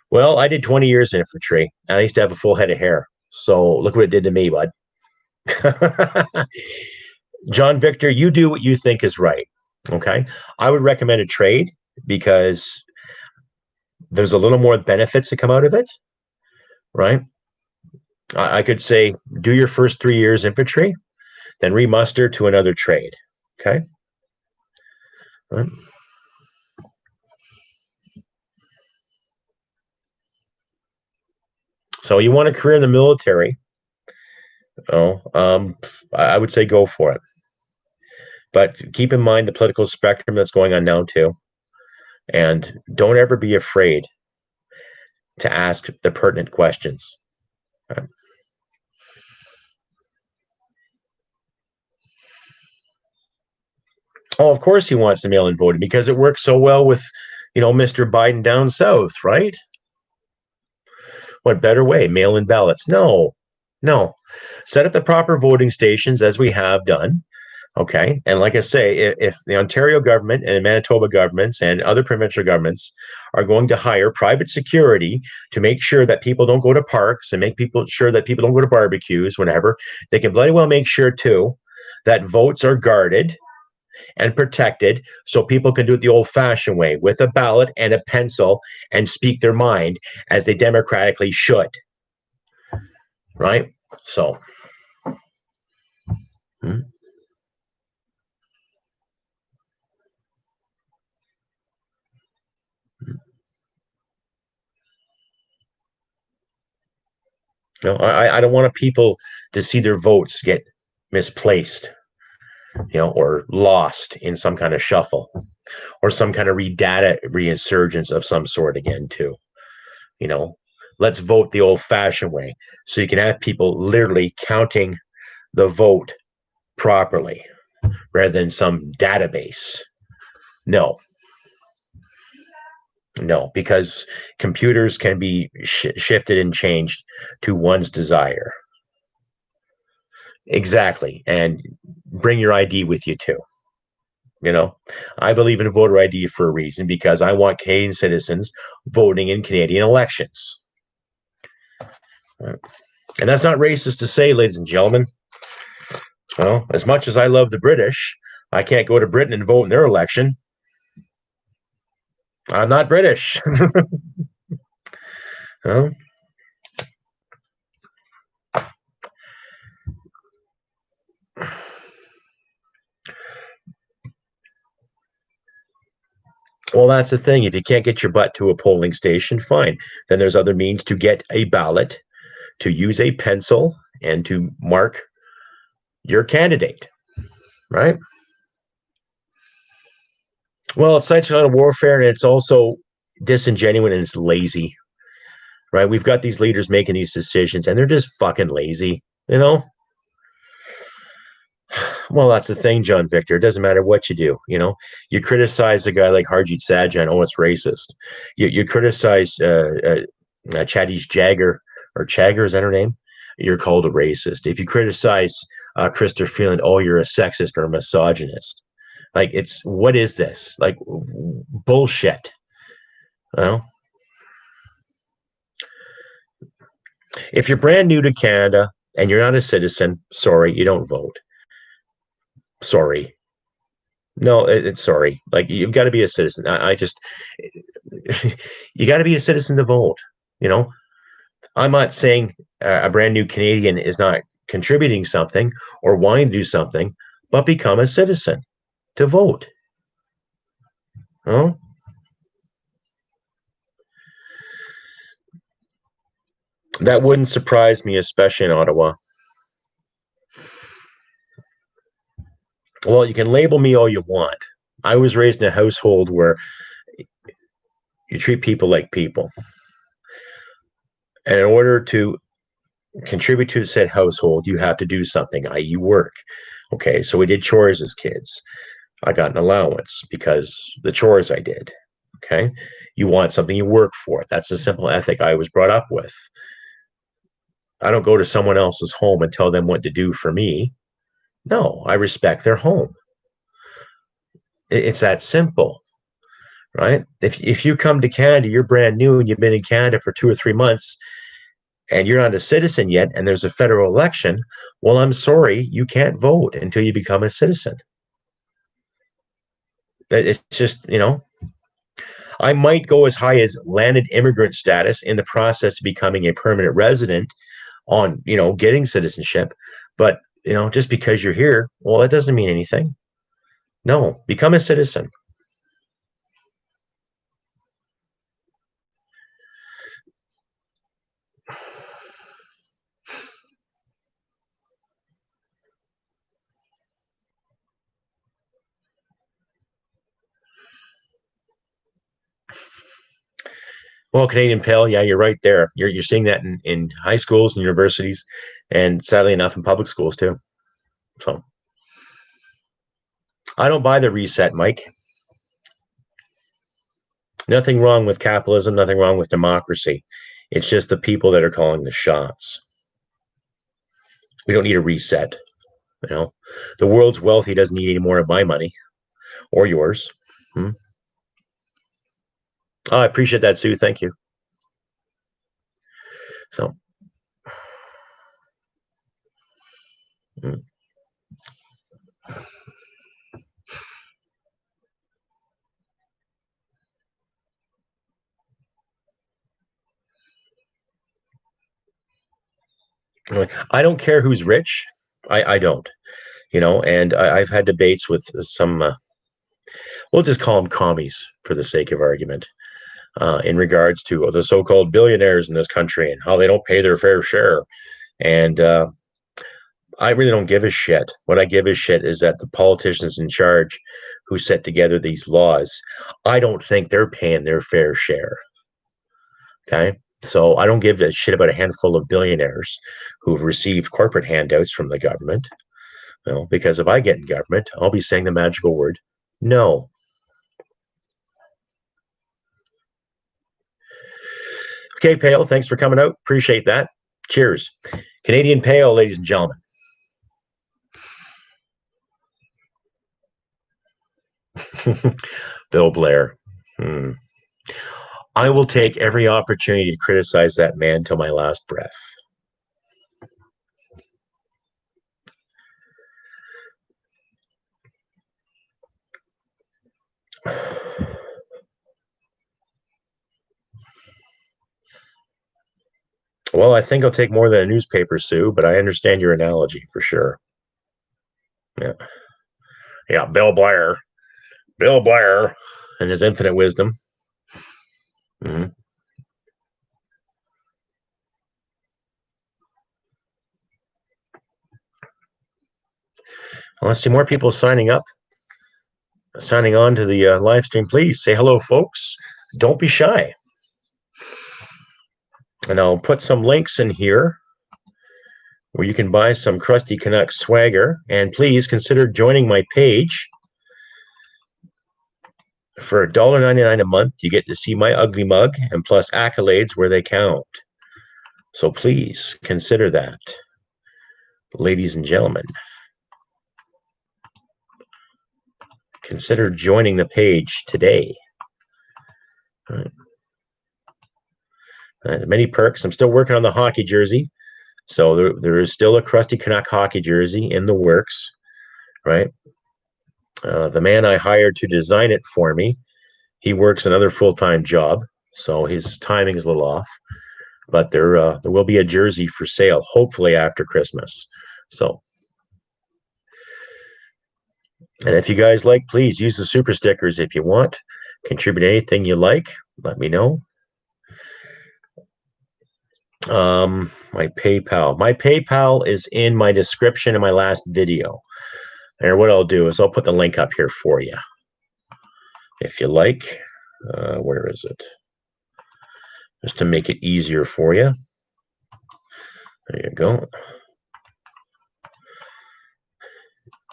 Well, I did 20 years in infantry, and I used to have a full head of hair. So look what it did to me, bud. John Victor, you do what you think is right. Okay. I would recommend a trade because there's a little more benefits that come out of it, right? I could say do your first 3 years infantry, then remuster to another trade. Okay. Right. So you want a career in the military? Oh, I would say go for it. But keep in mind the political spectrum that's going on now too, and don't ever be afraid to ask the pertinent questions. Right? Oh, of course he wants the mail-in voting because it works so well with, Mr. Biden down south, right? What better way? Mail-in ballots? No, no. Set up the proper voting stations as we have done. Okay. And like I say, if the Ontario government and Manitoba governments and other provincial governments are going to hire private security to make sure that people don't go to parks and make people sure that people don't go to barbecues, whenever, they can bloody well make sure too that votes are guarded and protected so people can do it the old fashioned way with a ballot and a pencil and speak their mind as they democratically should. Right? So, hmm. I don't want people to see their votes get misplaced, or lost in some kind of shuffle or some kind of data reinsurgence of some sort again, too. You know, let's vote the old fashioned way so you can have people literally counting the vote properly rather than some database. No, no, because computers can be shifted and changed to one's desire. Exactly. And bring your ID with you too. I believe in voter ID for a reason because I want Canadian citizens voting in Canadian elections. And that's not racist to say, ladies and gentlemen. Well, as much as I love the British, I can't go to Britain and vote in their election. I'm not British. Well, well, that's the thing. If you can't get your butt to a polling station, fine. Then there's other means to get a ballot, to use a pencil, and to mark your candidate, right? Well, it's psychological warfare, and it's also disingenuous and it's lazy, right? We've got these leaders making these decisions, and they're just fucking lazy. Well, that's the thing, John Victor. It doesn't matter what you do. You criticize a guy like Harjit Sajjan, oh, it's racist. You criticize Chadish Jagger or Chagger, is that her name? You're called a racist. If you criticize Christopher Freeland, oh, you're a sexist or a misogynist. Like, what is this? Like, bullshit. Well, if you're brand new to Canada and you're not a citizen, sorry, you don't vote. Sorry. No, it's sorry. Like, you've got to be a citizen. I just, you got to be a citizen to vote. You know, I'm not saying a brand new Canadian is not contributing something or wanting to do something, but become a citizen to vote. Oh, that wouldn't surprise me, especially in Ottawa. Well, you can label me all you want. I was raised in a household where you treat people like people. And in order to contribute to said household, you have to do something, i.e., work. Okay, so we did chores as kids. I got an allowance because the chores I did. Okay, you want something, you work for it. That's the simple ethic I was brought up with. I don't go to someone else's home and tell them what to do for me. No, I respect their home. It's that simple, right? If you come to Canada, you're brand new and you've been in Canada for 2 or 3 months and you're not a citizen yet and there's a federal election, well, I'm sorry, you can't vote until you become a citizen. It's just, I might go as high as landed immigrant status in the process of becoming a permanent resident on, getting citizenship. But, just because you're here, well, that doesn't mean anything. No, become a citizen. Well, Canadian Pale, yeah, you're right there. You're seeing that in high schools and universities, and sadly enough, in public schools too. So I don't buy the reset, Mike. Nothing wrong with capitalism, nothing wrong with democracy. It's just the people that are calling the shots. We don't need a reset. The world's wealthy doesn't need any more of my money or yours. Oh, I appreciate that, Sue. Thank you. So, mm. I don't care who's rich. I don't. And I've had debates with some, we'll just call them commies for the sake of argument. in regards to the so-called billionaires in this country and how they don't pay their fair share. And I really don't give a shit. What I give a shit is that the politicians in charge who set together these laws, I don't think they're paying their fair share. Okay. So I don't give a shit about a handful of billionaires who've received corporate handouts from the government. Because if I get in government, I'll be saying the magical word, no. Okay, Pale, thanks for coming out. Appreciate that. Cheers. Canadian Pale, ladies and gentlemen. Bill Blair. I will take every opportunity to criticize that man till my last breath. Well, I think I'll take more than a newspaper, Sue, but I understand your analogy for sure. Yeah, Bill Blair and his infinite wisdom. Mm-hmm. I see more people signing on to the live stream. Please say hello, folks. Don't be shy. And I'll put some links in here where you can buy some Crusty Canuck swagger. And please consider joining my page. For $1.99 a month, you get to see my ugly mug and plus accolades where they count. So please consider that, ladies and gentlemen. Consider joining the page today. Many perks. I'm still working on the hockey jersey. So there is still a Crusty Canuck hockey jersey in the works, right? The man I hired to design it for me, he works another full-time job, so his timing is a little off. But there will be a jersey for sale, hopefully after Christmas. So, and if you guys like, please use the super stickers if you want. Contribute anything you like. Let me know. My PayPal is in my description in my last video. And what I'll do is I'll put the link up here for you if you like. Where is it? Just to make it easier for you. There you go.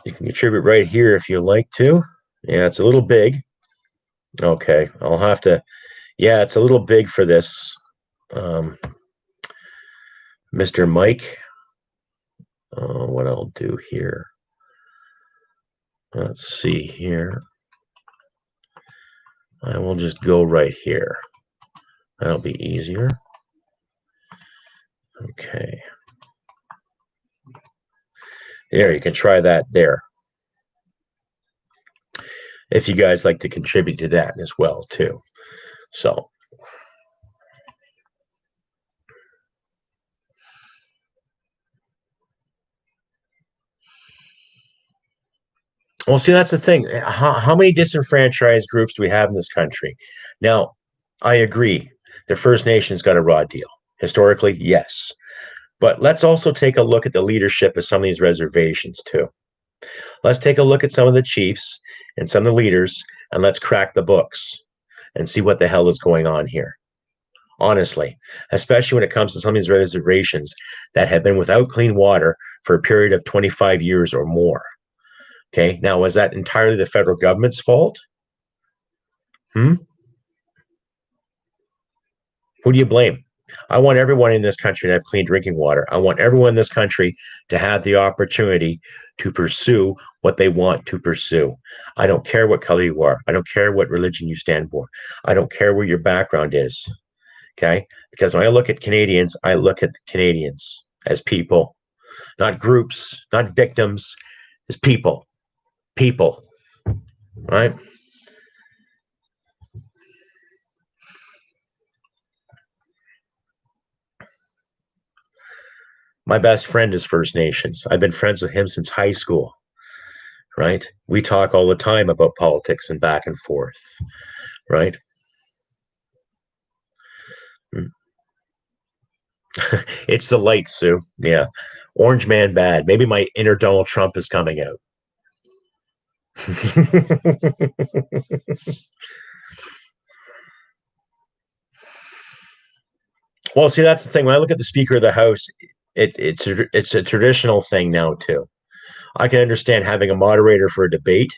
You can contribute right here if you like to. Yeah, it's a little big. Okay, I'll have to. Yeah, it's a little big for this. Mr. Mike. What I'll do here. Let's see here. I will just go right here. That'll be easier. Okay. There, you can try that there. If you guys like to contribute to that as well, too. So. Well, see, that's the thing. How many disenfranchised groups do we have in this country? Now, I agree. The First Nations got a raw deal. Historically, yes. But let's also take a look at the leadership of some of these reservations, too. Let's take a look at some of the chiefs and some of the leaders, and let's crack the books and see what the hell is going on here. Honestly, especially when it comes to some of these reservations that have been without clean water for a period of 25 years or more. Okay, now was that entirely the federal government's fault? Who do you blame? I want everyone in this country to have clean drinking water. I want everyone in this country to have the opportunity to pursue what they want to pursue. I don't care what color you are. I don't care what religion you stand for. I don't care where your background is. Okay? Because when I look at Canadians, I look at Canadians as people, not groups, not victims, as people. People. Right? My best friend is First Nations. I've been friends with him since high school, right? We talk all the time about politics and back and forth, right? It's the lights, Sue. Yeah. Orange man bad. Maybe my inner Donald Trump is coming out. Well, see, that's the thing. When I look at the Speaker of the House, it's a traditional thing now too. I can understand having a moderator for a debate.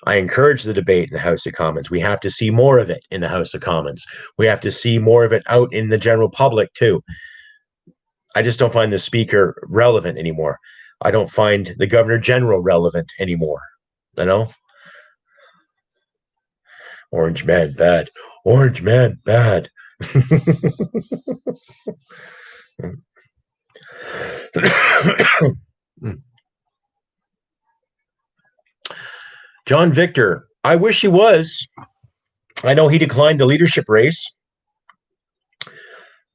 I encourage the debate in the House of Commons. We have to see more of it in the House of Commons. We have to see more of it out in the general public too. I just don't find the Speaker relevant anymore. I don't find the Governor General relevant anymore. You know, Orange man bad. Orange man bad. John Victor, I wish he was. I know he declined the leadership race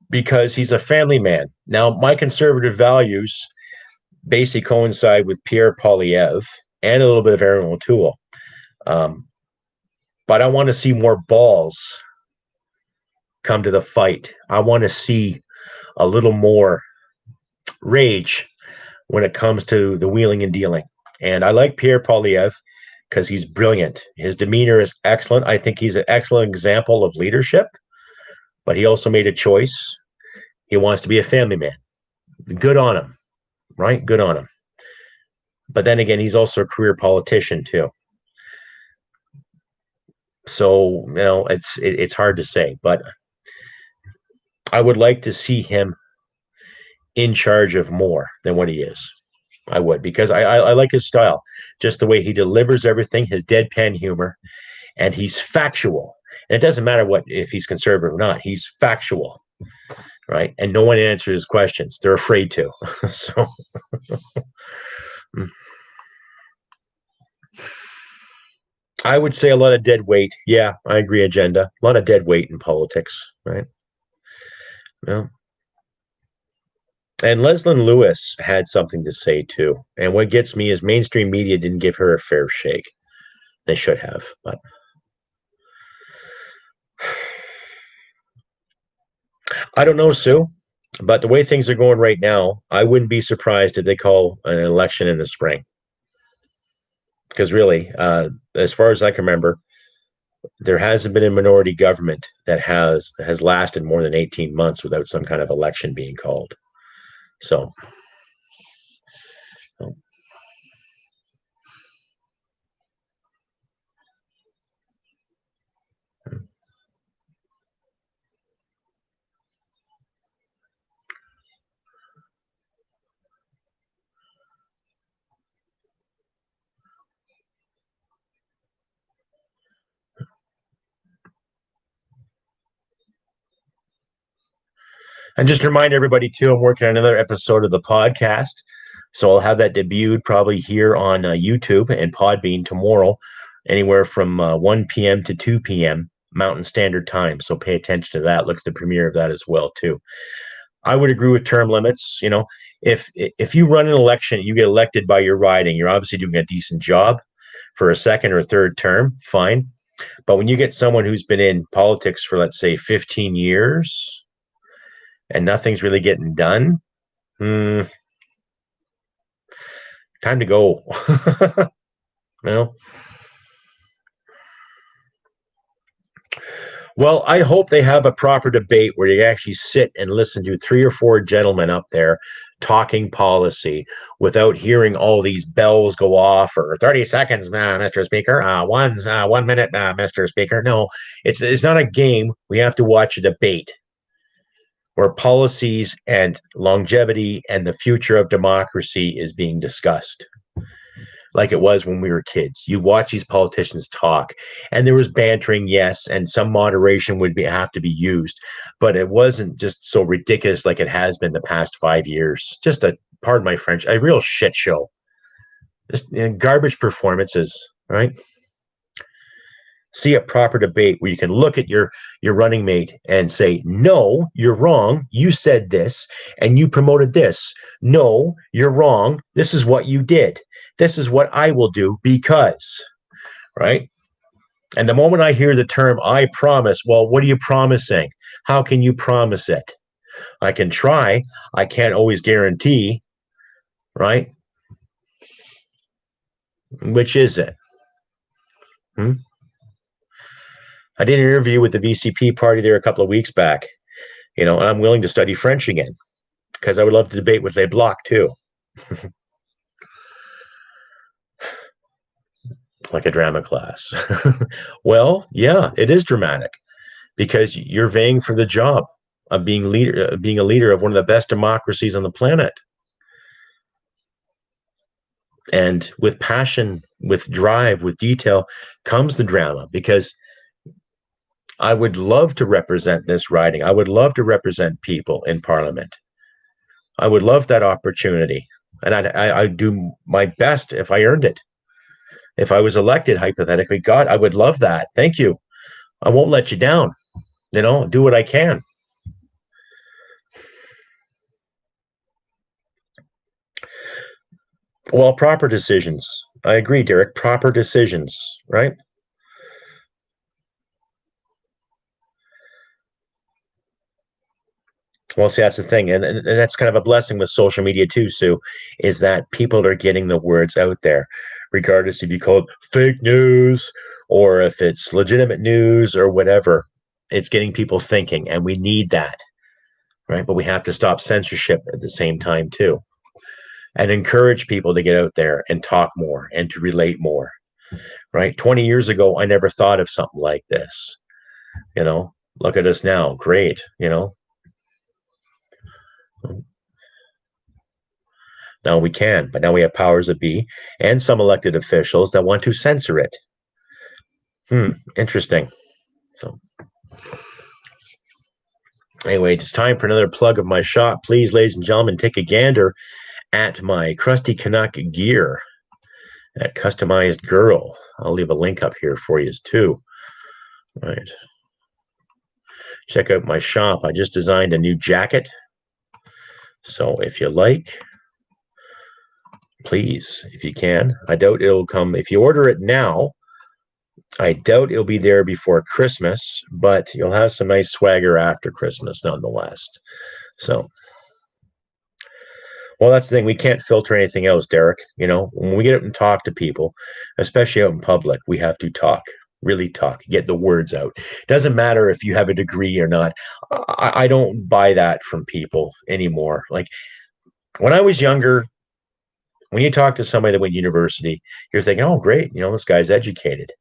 because he's a family man. Now, my conservative values basically coincide with Pierre Poilievre and a little bit of Aaron O'Toole. But I want to see more balls come to the fight. I want to see a little more rage when it comes to the wheeling and dealing. And I like Pierre Poilievre because he's brilliant. His demeanor is excellent. I think he's an excellent example of leadership, but he also made a choice. He wants to be a family man. Good on him, right? Good on him. But then again, he's also a career politician too. So, it's hard to say, but I would like to see him in charge of more than what he is. I would, because I like his style, just the way he delivers everything, his deadpan humor, and he's factual. And it doesn't matter if he's conservative or not, he's factual, right? And no one answers his questions. They're afraid to. So I would say a lot of dead weight. Yeah, I agree, agenda. A lot of dead weight in politics, right? Yeah. And Leslyn Lewis had something to say too. And what gets me is mainstream media didn't give her a fair shake. They should have, but I don't know, Sue. But the way things are going right now, I wouldn't be surprised if they call an election in the spring. Because really, as far as I can remember, there hasn't been a minority government that has lasted more than 18 months without some kind of election being called. So and just to remind everybody too, I'm working on another episode of the podcast. So I'll have that debuted probably here on YouTube and Podbean tomorrow, anywhere from 1 p.m. to 2 p.m. Mountain Standard Time. So pay attention to that. Look at the premiere of that as well too. I would agree with term limits. If you run an election, you get elected by your riding, you're obviously doing a decent job for a second or third term, fine. But when you get someone who's been in politics for, let's say, 15 years and nothing's really getting done, time to go. Well, I hope they have a proper debate where you actually sit and listen to 3 or 4 gentlemen up there talking policy without hearing all these bells go off, or 30 seconds, Mr. Speaker, 1 minute, Mr. Speaker. No, it's not a game. We have to watch a debate where policies and longevity and the future of democracy is being discussed. Like it was when we were kids. You watch these politicians talk, and there was bantering, yes, and some moderation would have to be used, but it wasn't just so ridiculous like it has been the past 5 years. Just pardon my French, a real shit show. Just garbage performances, right? See a proper debate where you can look at your running mate and say, no, you're wrong. You said this and you promoted this. No, you're wrong. This is what you did. This is what I will do because, right? And the moment I hear the term I promise, well, what are you promising? How can you promise it? I can try. I can't always guarantee, right? Which is it? Hmm? I did an interview with the VCP party there a couple of weeks back, and I'm willing to study French again because I would love to debate with Les Blocs too. Like a drama class. Well, yeah, it is dramatic because you're vying for the job of being a leader of one of the best democracies on the planet. And with passion, with drive, with detail comes the drama, because I would love to represent this riding. I would love to represent people in Parliament. I would love that opportunity. And I'd do my best if I earned it. If I was elected, hypothetically, God, I would love that. Thank you. I won't let you down. Do what I can. Well, proper decisions. I agree, Derek. Proper decisions, right? Well, see, that's the thing. And that's kind of a blessing with social media too, Sue, is that people are getting the words out there, regardless if you call it fake news or if it's legitimate news or whatever. It's getting people thinking, and we need that, right? But we have to stop censorship at the same time too, and encourage people to get out there and talk more and to relate more, right? 20 years ago, I never thought of something like this. Look at us now. Great. Now we can, but now we have powers that be and some elected officials that want to censor it. Interesting. So anyway, it's time for another plug of my shop. Please, ladies and gentlemen, take a gander at my Crusty Canuck gear at Customized Girl. I'll leave a link up here for you too. Right. Check out my shop. I just designed a new jacket. So if you like, please, if you can. I doubt it'll come. If you order it now, I doubt it'll be there before Christmas, but you'll have some nice swagger after Christmas nonetheless. So, well, that's the thing. We can't filter anything else, Derek. When we get out and talk to people, especially out in public, we have to talk, really talk, get the words out. Doesn't matter if you have a degree or not. I don't buy that from people anymore. Like when I was younger, when you talk to somebody that went to university, you're thinking, oh, great, this guy's educated.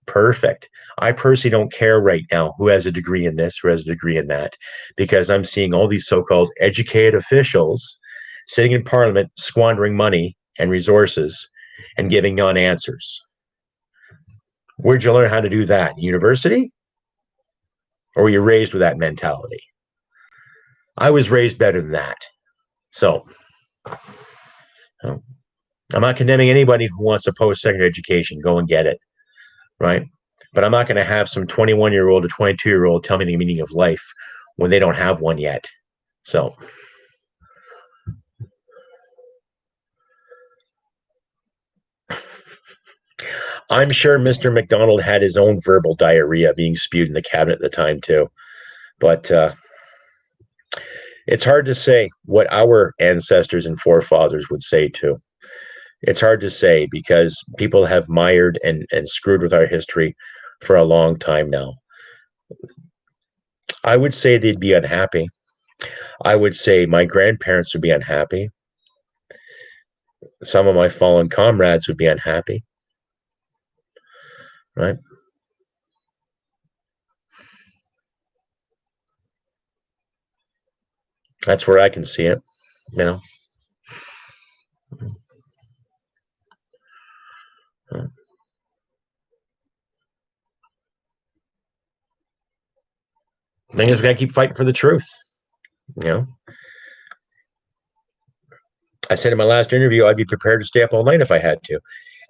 Perfect. I personally don't care right now who has a degree in this, who has a degree in that, because I'm seeing all these so-called educated officials sitting in Parliament, squandering money and resources and giving non-answers. Where'd you learn how to do that? University? Or were you raised with that mentality? I was raised better than that. So, I'm not condemning anybody who wants a post-secondary education. Go and get it, right? But I'm not going to have some 21-year-old or 22-year-old tell me the meaning of life when they don't have one yet. So, I'm sure Mr. McDonald had his own verbal diarrhea being spewed in the cabinet at the time too. But it's hard to say what our ancestors and forefathers would say too. It's hard to say because people have mired and screwed with our history for a long time now. I would say they'd be unhappy. I would say my grandparents would be unhappy. Some of my fallen comrades would be unhappy. Right? That's where I can see it. Thing is, we got to keep fighting for the truth. I said in my last interview, I'd be prepared to stay up all night if I had to.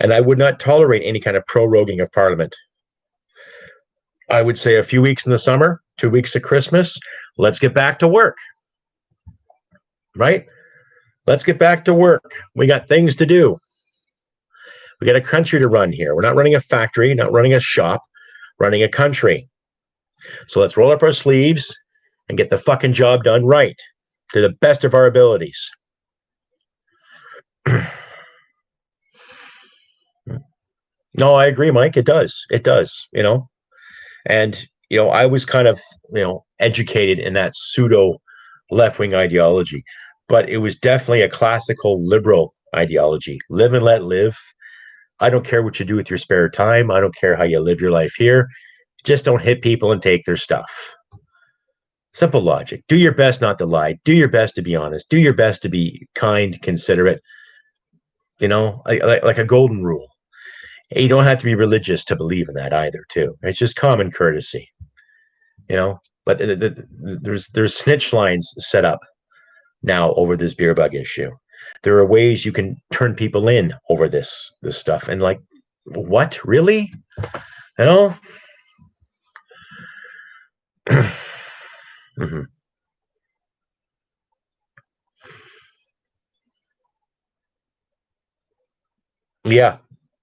And I would not tolerate any kind of proroguing of Parliament. I would say a few weeks in the summer, 2 weeks at Christmas, let's get back to work. Right? Let's get back to work. We got things to do. We got a country to run here. We're not running a factory, not running a shop. running a country. So let's roll up our sleeves and get the fucking job done right to the best of our abilities. No, I agree, Mike. It does. It does, And, I was kind of, educated in that pseudo left wing ideology, but it was definitely a classical liberal ideology. Live and let live. I don't care what you do with your spare time. I don't care how you live your life here. Just don't hit people and take their stuff. Simple logic. Do your best not to lie. Do your best to be honest. Do your best to be kind, considerate, like a golden rule. And you don't have to be religious to believe in that either, too. It's just common courtesy, But there's snitch lines set up now over this beer bug issue. There are ways you can turn people in over this stuff, and like, what really? You know? Mm-hmm. Yeah,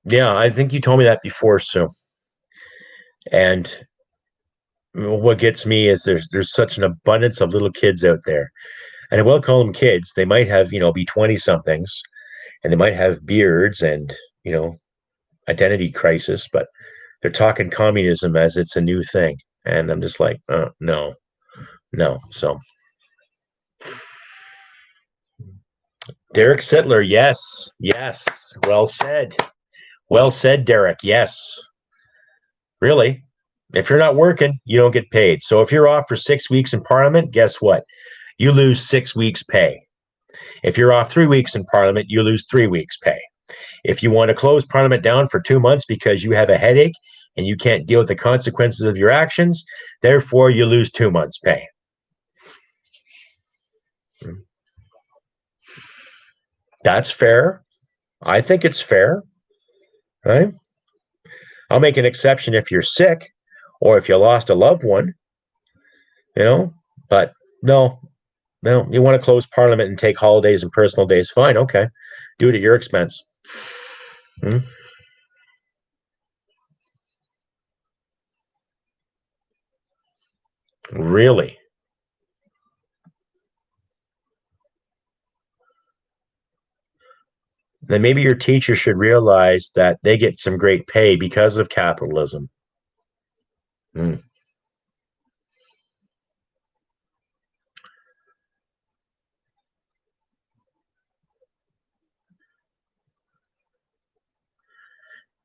yeah. I think you told me that before, Sue. And what gets me is there's such an abundance of little kids out there, and I will call them kids. They might have be 20 somethings, and they might have beards and identity crisis, but they're talking communism as it's a new thing, and I'm just like, no, no. So Derek Sittler, yes, yes, well said, Derek. Yes, really. If you're not working, you don't get paid. So if you're off for 6 weeks in Parliament, guess what? You lose 6 weeks' pay. If you're off 3 weeks in Parliament, you lose 3 weeks' pay. If you want to close Parliament down for 2 months because you have a headache and you can't deal with the consequences of your actions, therefore you lose 2 months' pay. That's fair. I think it's fair, right? I'll make an exception if you're sick or if you lost a loved one, but no, you want to close Parliament and take holidays and personal days, fine, okay. Do it at your expense. Hmm? Really? Then maybe your teacher should realize that they get some great pay because of capitalism. Hmm.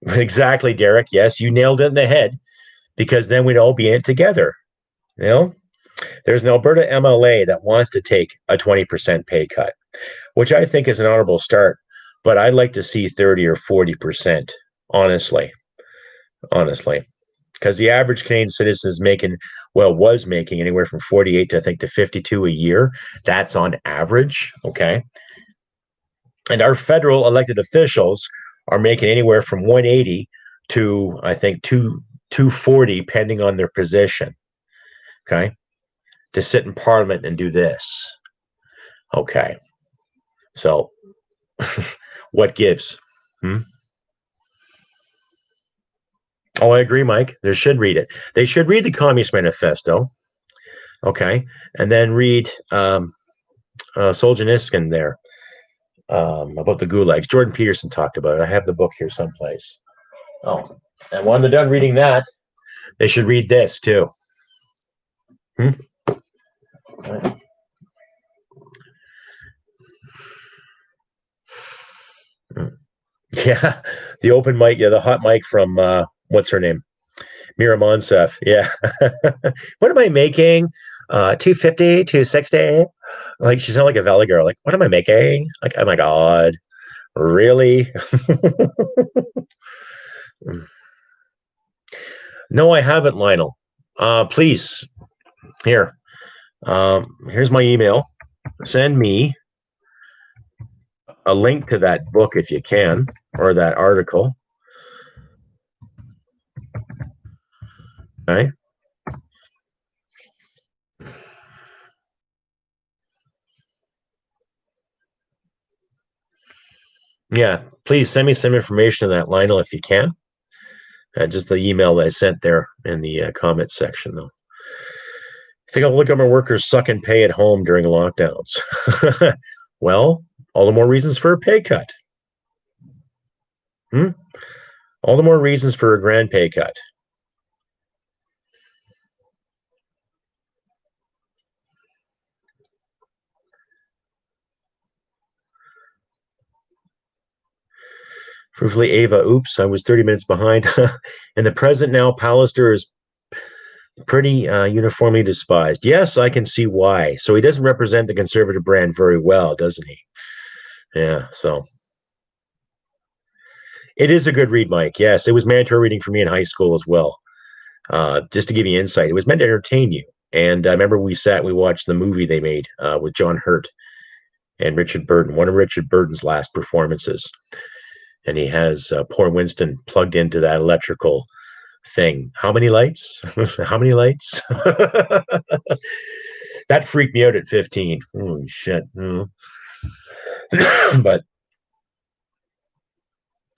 Exactly, Derek. Yes, you nailed it in the head because then we'd all be in it together. You know, there's an Alberta MLA that wants to take a 20% pay cut, which I think is an honorable start, but I'd like to see 30 or 40%, honestly. Honestly. Because the average Canadian citizen is was making anywhere from 48 to I think to 52 a year. That's on average. Okay. And our federal elected officials are making anywhere from 180 to I think 240, depending on their position. Okay. To sit in parliament and do this. Okay. So what gives? Hmm? Oh, I agree, Mike. They should read it. They should read the Communist Manifesto. Okay. And then read Solzhenitsyn there about the gulags. Jordan Peterson talked about it. I have the book here someplace. Oh, and when they're done reading that, they should read this too. Hmm? Yeah, the open mic, yeah, the hot mic from what's her name, Mira Monsef. Yeah, what am I making? 250, 260. Like she's not like a Valley girl. Like, what am I making? Like, oh my god, really? No, I haven't, Lionel. Please, here. Here's my email. Send me a link to that book if you can, or that article. Okay. Yeah, please send me some information on that, Lionel, if you can. Just the email that I sent there in the comment section, though. I think all the government workers suck and pay at home during lockdowns. Well, all the more reasons for a pay cut. All the more reasons for a grand pay cut. Fruitfully Ava, oops, I was 30 minutes behind. In the present now, Pallister is pretty uniformly despised. Yes, I can see why. So he doesn't represent the conservative brand very well, doesn't he? Yeah, so it is a good read, Mike. Yes, it was mandatory reading for me in high school as well. Just to give you insight, it was meant to entertain you. And I remember we watched the movie they made with John Hurt and Richard Burton, one of Richard Burton's last performances. And he has poor Winston plugged into that electrical thing. How many lights? How many lights? That freaked me out at 15. Holy shit. But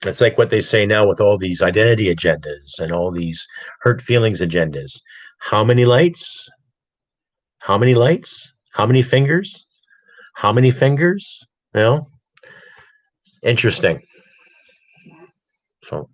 it's like what they say now with all these identity agendas and all these hurt feelings agendas. How many lights? How many lights? How many fingers? How many fingers? You know? Interesting. So.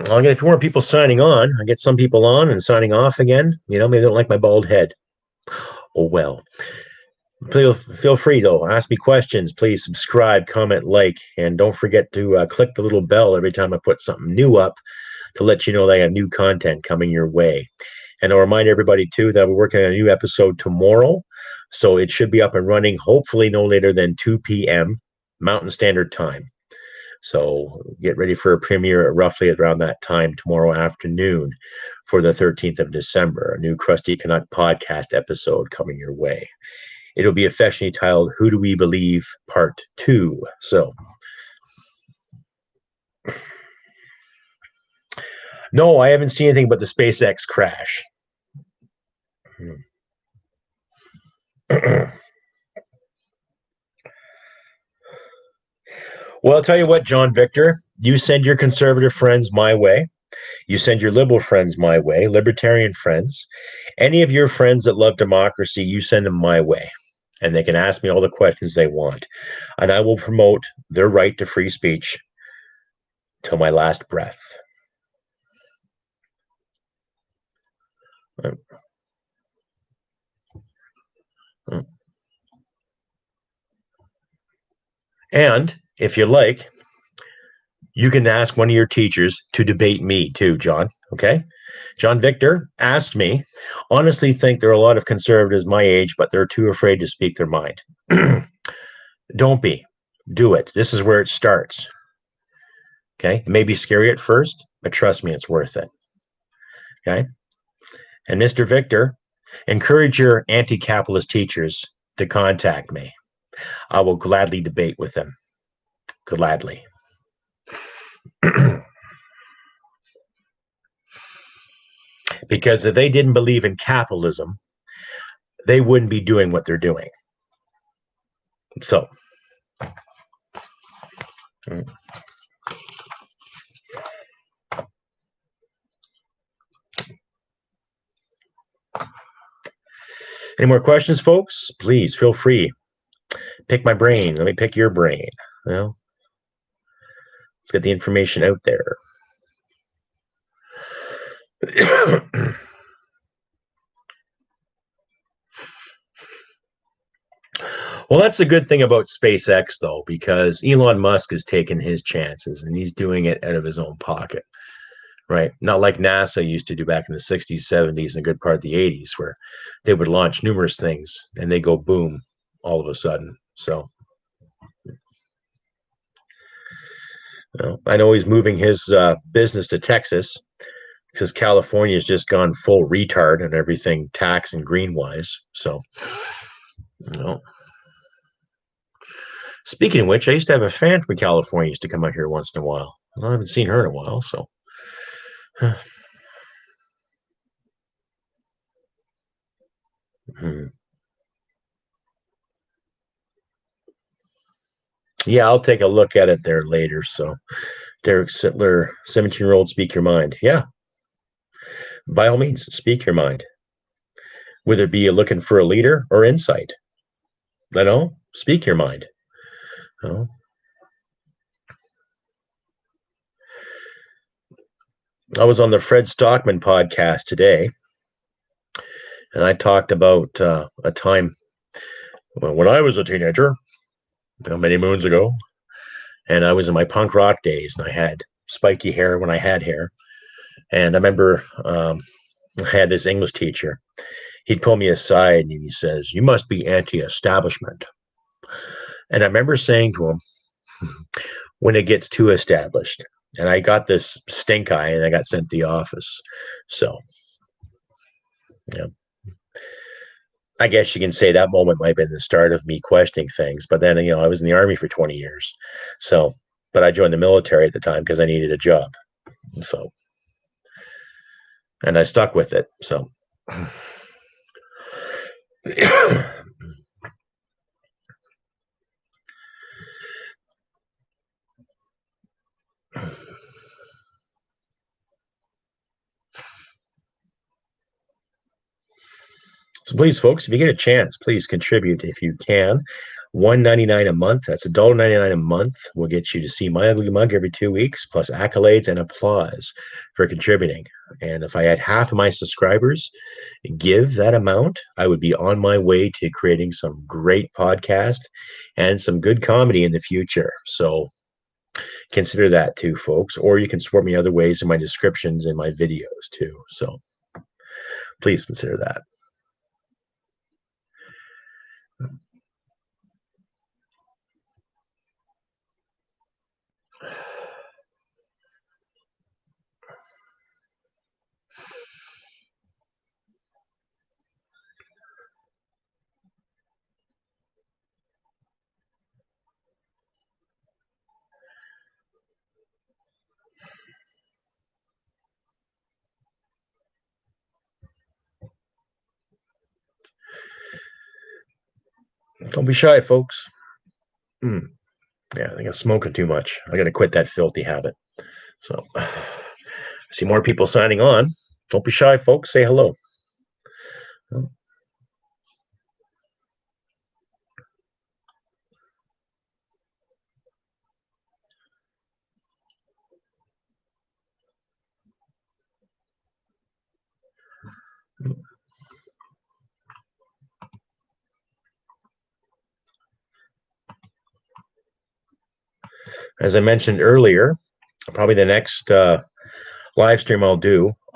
I'll get a few more people signing on. I get some people on and signing off again. You know, maybe they don't like my bald head. Oh, well. Feel free, though. Ask me questions. Please subscribe, comment, like, and don't forget to click the little bell every time I put something new up to let you know that I have new content coming your way. And I'll remind everybody, too, that we're working on a new episode tomorrow. So it should be up and running, hopefully no later than 2 p.m. Mountain Standard Time. So get ready for a premiere roughly around that time tomorrow afternoon for the 13th of December, a new Crusty Canuck podcast episode coming your way. It'll be affectionately titled Who Do We Believe Part 2. So no, I haven't seen anything but the SpaceX crash. Well, I'll tell you what, John Victor, you send your conservative friends my way. You send your liberal friends my way, libertarian friends. Any of your friends that love democracy, you send them my way. And they can ask me all the questions they want. And I will promote their right to free speech till my last breath. And if you like, you can ask one of your teachers to debate me too, John. Okay? John Victor asked me, honestly think there are a lot of conservatives my age, but they're too afraid to speak their mind. Don't be. Do it. This is where it starts. Okay? It may be scary at first, but trust me, it's worth it. Okay? And Mr. Victor, encourage your anti-capitalist teachers to contact me. I will gladly debate with them. Gladly. Because if they didn't believe in capitalism, they wouldn't be doing what they're doing. So, any more questions, folks? Please feel free. Pick my brain. Let me pick your brain. Well, let's get the information out there. Well, that's the good thing about SpaceX, though, because Elon Musk has taken his chances and he's doing it out of his own pocket, right? Not like NASA used to do back in the 60s, 70s, and a good part of the 80s, where they would launch numerous things and they go boom all of a sudden. So, I know he's moving his business to Texas because California's just gone full retard and everything tax and green wise. So, Speaking of which, I used to have a fan from California used to come out here once in a while. I haven't seen her in a while, so. Yeah, I'll take a look at it there later. So, Derek Sittler, 17-year-old, speak your mind. Yeah, by all means, speak your mind. Whether it be looking for a leader or insight, speak your mind. You know? I was on the Fred Stockman podcast today, and I talked about a time when I was a teenager, many moons ago, and I was in my punk rock days, and I had spiky hair when I had hair. And I remember I had this English teacher. He'd pull me aside and he says, "You must be anti-establishment." And I remember saying to him, "When it gets too established." And I got this stink eye and I got sent to the office. So, yeah. I guess you can say that moment might have been the start of me questioning things. But then, I was in the Army for 20 years. So, but I joined the military at the time because I needed a job. So, and I stuck with it. So, so please, folks, if you get a chance, please contribute if you can. $1.99 a month. That's $1.99 a month. Will get you to see my ugly mug every 2 weeks, plus accolades and applause for contributing. And if I had half of my subscribers give that amount, I would be on my way to creating some great podcast and some good comedy in the future. So consider that too, folks. Or you can support me other ways in my descriptions and my videos too. So please consider that. Don't be shy, folks. Yeah, I think I'm smoking too much. I got to quit that filthy habit. So, I see more people signing on. Don't be shy, folks. Say hello. As I mentioned earlier, probably the next live stream I'll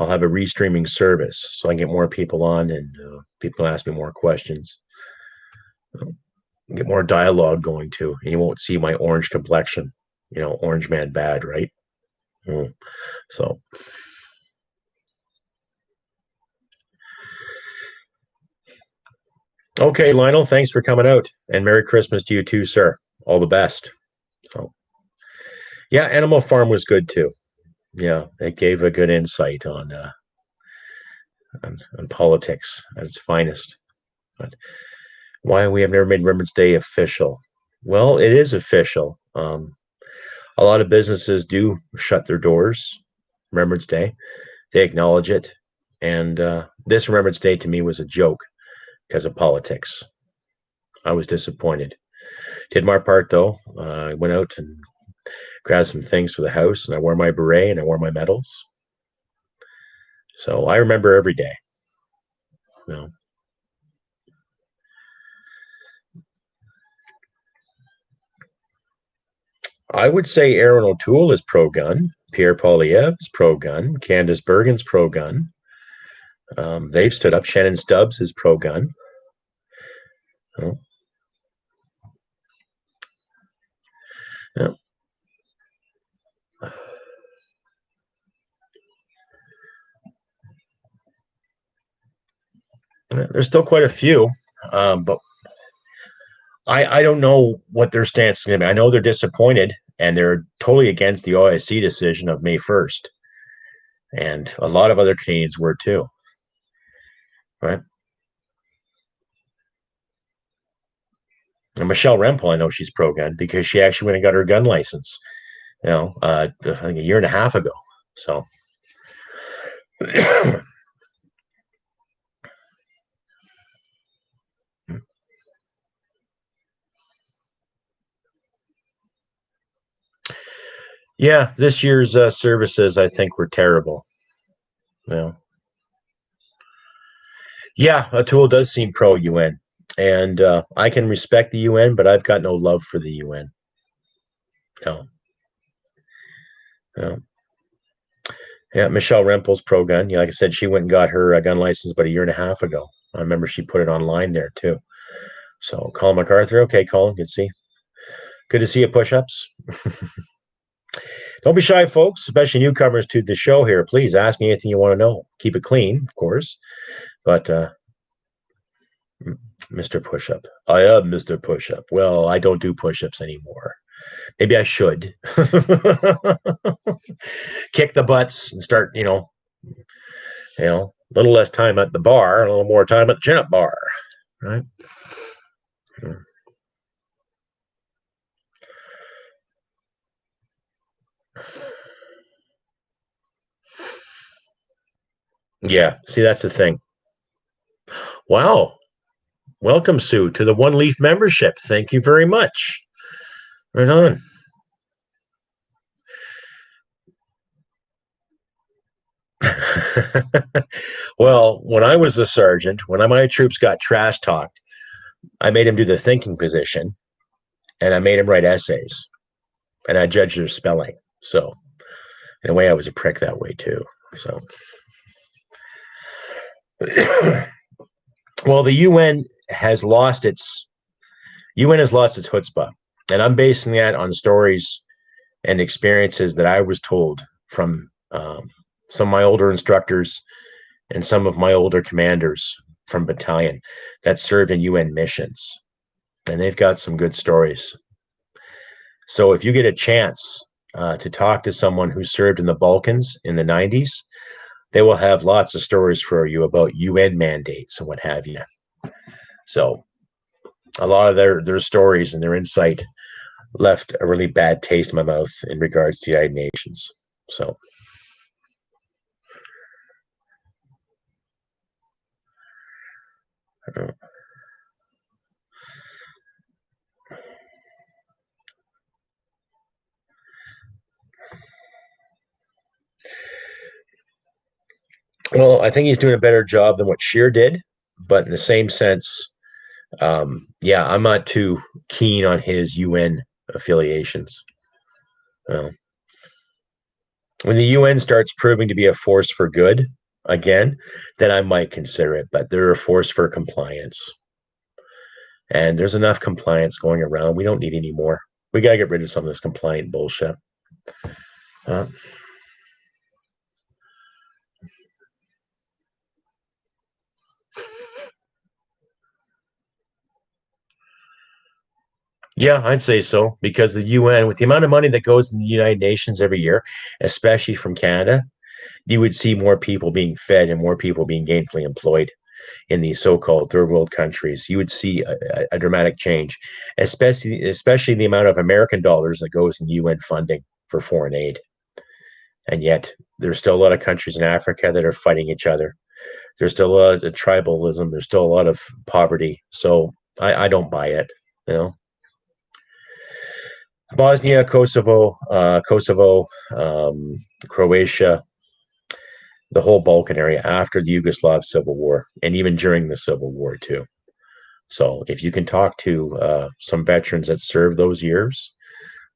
have a restreaming service so I can get more people on and people ask me more questions. Get more dialogue going too, and you won't see my orange complexion. Orange man bad, right? So, okay, Lionel, thanks for coming out, and Merry Christmas to you too, sir. All the best. So, yeah, Animal Farm was good too. Yeah, it gave a good insight on politics at its finest. But why we have never made Remembrance Day official? Well, it is official. A lot of businesses do shut their doors Remembrance Day. They acknowledge it, and this Remembrance Day to me was a joke because of politics. I was disappointed. Did my part though. I went out and grabbed some things for the house, and I wore my beret and I wore my medals. So I remember every day. You know. I would say Aaron O'Toole is pro-gun. Pierre Poilievre is pro-gun. Candace Bergen's pro-gun. They've stood up. Shannon Stubbs is pro-gun. Oh. Yeah. There's still quite a few, but I don't know what their stance is going to be. I know they're disappointed and they're totally against the OIC decision of May 1st. And a lot of other Canadians were too. Right. And Michelle Rempel, I know she's pro gun because she actually went and got her gun license, I think a year and a half ago. So, yeah, this year's services, I think, were terrible. You Yeah, Atul does seem pro UN, and I can respect the UN, but I've got no love for the UN. No, no. Yeah, Michelle Rempel's pro gun. Yeah, like I said, she went and got her gun license about a year and a half ago. I remember she put it online there too. So, Colin MacArthur. Okay, Colin, good to see you. Push-ups. Don't be shy, folks, especially newcomers to the show here. Please ask me anything you want to know. Keep it clean, of course, but Mr. Push-up. I am Mr. Push-up. Well, I don't do push-ups anymore. Maybe I should kick the butts and start, a little less time at the bar, a little more time at the chin-up bar, right? Yeah. See, that's the thing. Wow. Welcome, Sue, to the One Leaf membership. Thank you very much. Right on. Well, when I was a sergeant, when my troops got trash talked, I made him do the thinking position and I made him write essays and I judged their spelling. So, in a way, I was a prick that way too. So, well, the UN has lost its chutzpah, and I'm basing that on stories and experiences that I was told from some of my older instructors and some of my older commanders from battalion that served in UN missions, and they've got some good stories. So if you get a chance to talk to someone who served in the Balkans in the 90s, they will have lots of stories for you about UN mandates and what have you. So a lot of their stories and their insight left a really bad taste in my mouth in regards to the United Nations. So. Well, I think he's doing a better job than what Shear did, but in the same sense, yeah, I'm not too keen on his UN affiliations. Well, when the UN starts proving to be a force for good again, then I might consider it, but they're a force for compliance. And there's enough compliance going around. We don't need any more. We got to get rid of some of this compliant bullshit. Yeah, I'd say so because the UN, with the amount of money that goes in the United Nations every year, especially from Canada, you would see more people being fed and more people being gainfully employed in these so-called third world countries. You would see a dramatic change, especially the amount of American dollars that goes in UN funding for foreign aid. And yet, there's still a lot of countries in Africa that are fighting each other. There's still a lot of tribalism. There's still a lot of poverty. So I don't buy it. You know, Bosnia, Kosovo, Croatia, the whole Balkan area after the Yugoslav Civil War, and even during the Civil War too. So if you can talk to some veterans that served those years,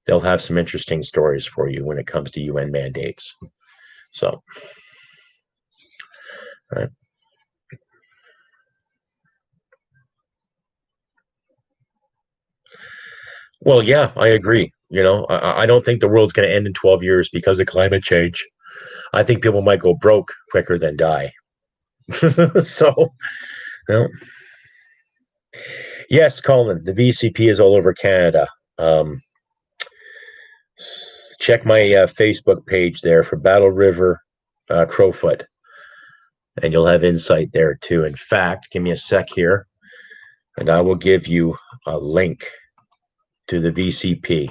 they'll have some interesting stories for you when it comes to UN mandates. So, right. Well, yeah, I agree. I don't think the world's going to end in 12 years because of climate change. I think people might go broke quicker than die. So, you know, Yes, Colin, the VCP is all over Canada. Check my Facebook page there for Battle River Crowfoot, and you'll have insight there too. In fact, give me a sec here, and I will give you a link to the VCP.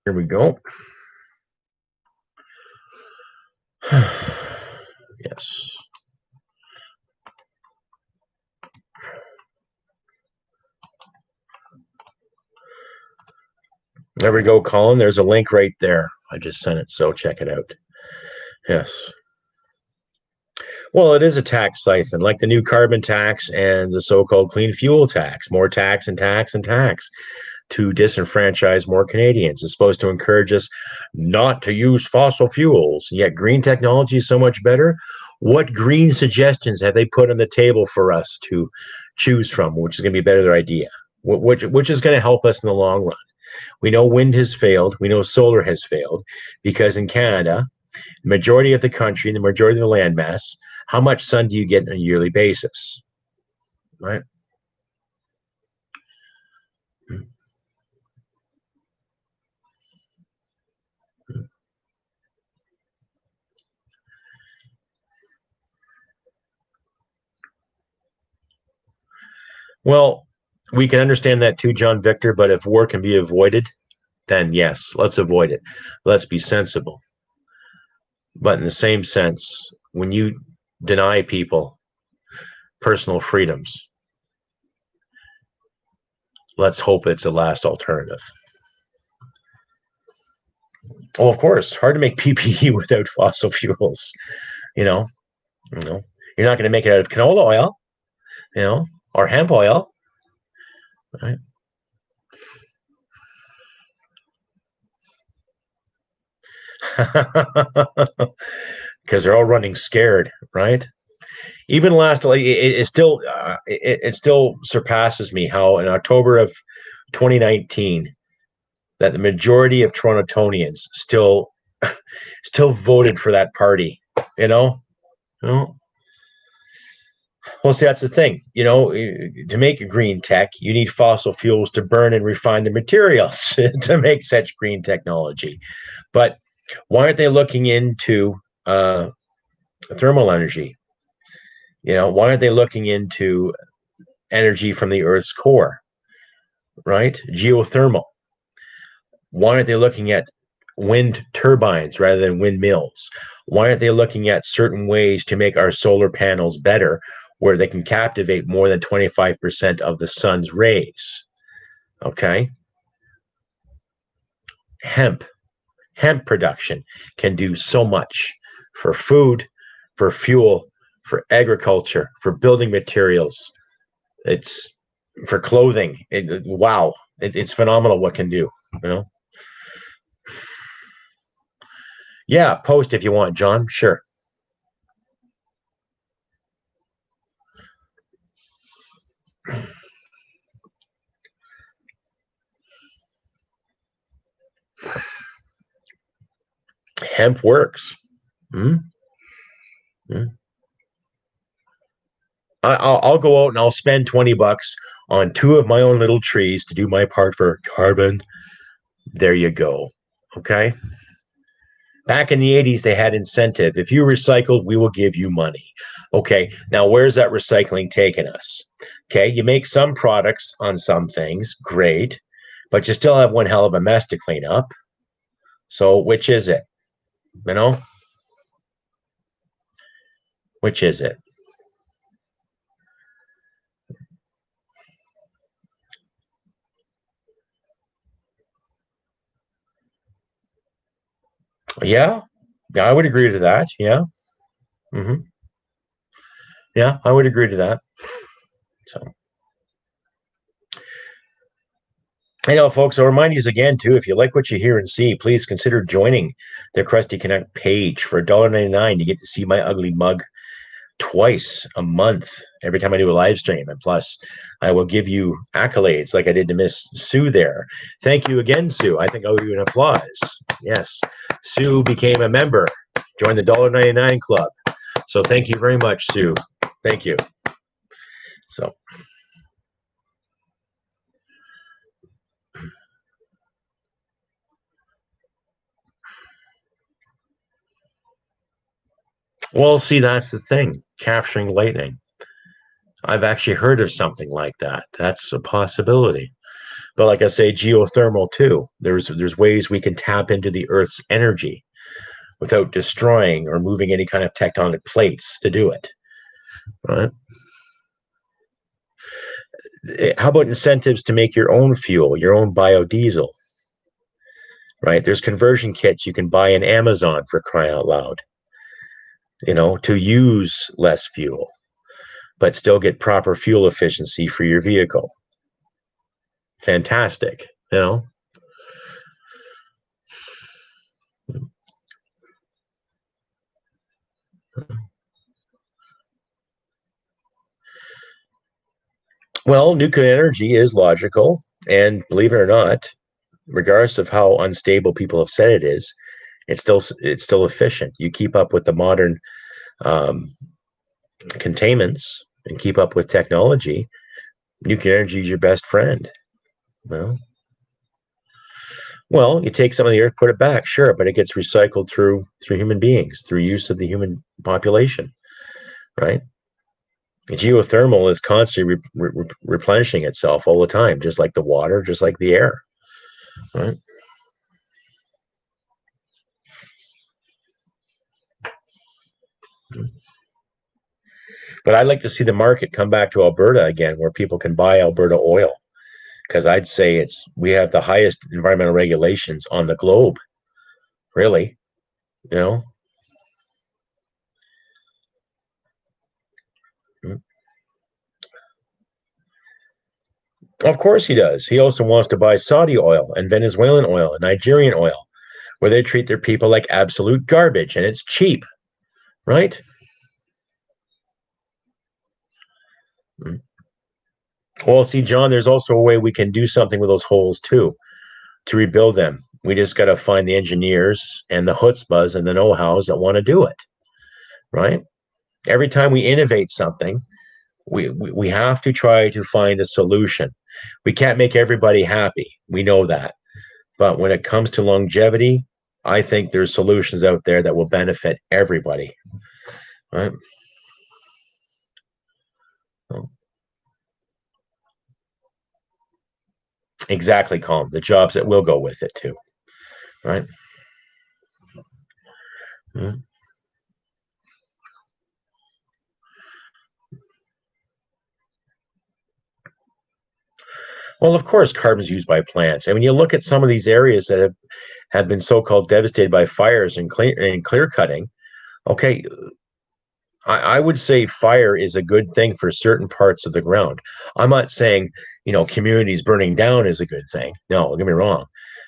Here we go. Yes. There we go, Colin. There's a link right there. I just sent it, so check it out. Yes. Well, it is a tax siphon, like the new carbon tax and the so-called clean fuel tax. More tax and tax and tax to disenfranchise more Canadians. It's supposed to encourage us not to use fossil fuels. Yet green technology is so much better. What green suggestions have they put on the table for us to choose from, which is going to be a better idea? Which is going to help us in the long run? We know wind has failed. We know solar has failed because in Canada, the majority of the country, the majority of the landmass, how much sun do you get on a yearly basis? Right? Well, we can understand that too, John Victor, but if war can be avoided, then yes, let's avoid it. Let's be sensible. But in the same sense, when you deny people personal freedoms, let's hope it's the last alternative. Well, of course, hard to make PPE without fossil fuels. You know, you're not going to make it out of canola oil, or hemp oil, right? Because they're all running scared, right? Even last, like it still surpasses me how in October of 2019 that the majority of Torontonians still voted for that party. You know, you know. Well, see, that's the thing. To make a green tech, you need fossil fuels to burn and refine the materials to make such green technology. But why aren't they looking into thermal energy? Why aren't they looking into energy from the Earth's core, right? Geothermal. Why aren't they looking at wind turbines rather than windmills? Why aren't they looking at certain ways to make our solar panels better where they can captivate more than 25% of the sun's rays? Okay. Hemp production can do so much for food, for fuel, for agriculture, for building materials. It's for clothing. Wow. It's phenomenal what can do, you know? Yeah, post if you want, John. Sure. Hemp works. Hmm. Hmm. I'll go out and I'll spend $20 on two of my own little trees to do my part for carbon. There you go. Okay. Back in the 80s, they had incentive. If you recycled, we will give you money. Okay. Now, where's that recycling taking us? Okay. You make some products on some things. Great. But you still have one hell of a mess to clean up. So, which is it? You know? Which is it? Yeah. Yeah, I would agree to that. Yeah. Hmm. Yeah, I would agree to that. So, I know, folks, I'll remind you again, too, if you like what you hear and see, please consider joining the Crusty Canuck page. For $1.99, you get to see my ugly mug twice a month, every time I do a live stream. And plus, I will give you accolades like I did to Miss Sue there. Thank you again, Sue. I think I'll give you an applause. Yes, Sue became a member, joined the $1.99 club. So thank you very much, Sue. Thank you. So. Well, see, that's the thing, capturing lightning. I've actually heard of something like that. That's a possibility. But like I say, geothermal too. There's ways we can tap into the Earth's energy without destroying or moving any kind of tectonic plates to do it. Right? How about incentives to make your own fuel, your own biodiesel? Right? There's conversion kits you can buy in Amazon, for crying out loud. To use less fuel, but still get proper fuel efficiency for your vehicle. Fantastic, Well, nuclear energy is logical, and believe it or not, regardless of how unstable people have said it is, it's still efficient. You keep up with the modern um, containments and keep up with technology. Nuclear energy is your best friend. Well, you take some of the earth, put it back, sure, but it gets recycled through human beings, through use of the human population, right? Geothermal is constantly replenishing itself all the time, just like the water, just like the air, right? But I'd like to see the market come back to Alberta again, where people can buy Alberta oil, because I'd say we have the highest environmental regulations on the globe, really, you know. Of course he does. He also wants to buy Saudi oil and Venezuelan oil and Nigerian oil, where they treat their people like absolute garbage, and it's cheap, right? Well, see, John, there's also a way we can do something with those holes too, to rebuild them. We just got to find the engineers and the chutzpahs and the know-hows that want to do it, right? Every time we innovate something, we have to try to find a solution. We can't make everybody happy. We know that. But when it comes to longevity, I think there's solutions out there that will benefit everybody, right? Exactly, Colin. The jobs that will go with it too, right? Mm-hmm. Well, of course, carbon is used by plants. And when you look at some of these areas that have been so-called devastated by fires and clear cutting, okay, I would say fire is a good thing for certain parts of the ground. I'm not saying, communities burning down is a good thing. No, don't get me wrong.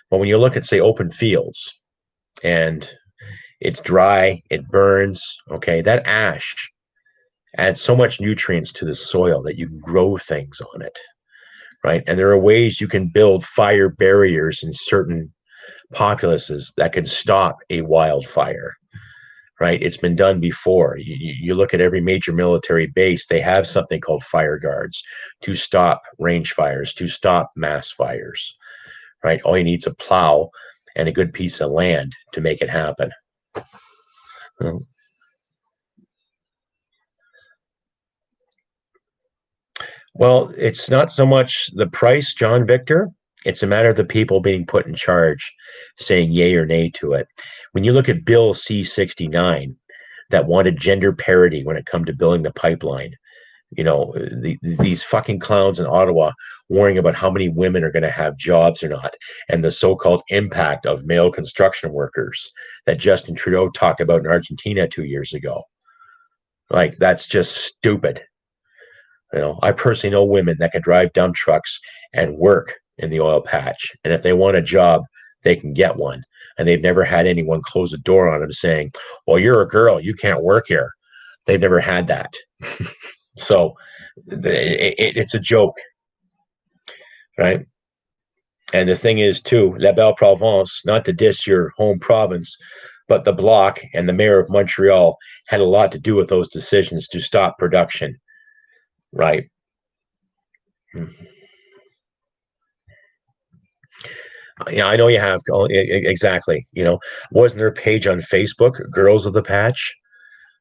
But when you look at, say, open fields and it's dry, it burns, okay, that ash adds so much nutrients to the soil that you can grow things on it, right? And there are ways you can build fire barriers in certain populaces that can stop a wildfire, right? It's been done before. You look at every major military base, they have something called fire guards to stop range fires, to stop mass fires, right? All you need is a plow and a good piece of land to make it happen. Well, it's not so much the price, John Victor. It's a matter of the people being put in charge saying yay or nay to it. When you look at Bill C-69, that wanted gender parity when it come to building the pipeline, these fucking clowns in Ottawa worrying about how many women are going to have jobs or not, and the so-called impact of male construction workers that Justin Trudeau talked about in Argentina 2 years ago. Like, that's just stupid. I personally know women that can drive dump trucks and work in the oil patch. And if they want a job, they can get one. And they've never had anyone close the door on them saying, well, you're a girl, you can't work here. They've never had that. So it's a joke, right? And the thing is, too, La Belle Province, not to diss your home province, but the Bloc and the mayor of Montreal had a lot to do with those decisions to stop production, right? Yeah, I know you have. Exactly. Wasn't there a page on Facebook, Girls of the Patch?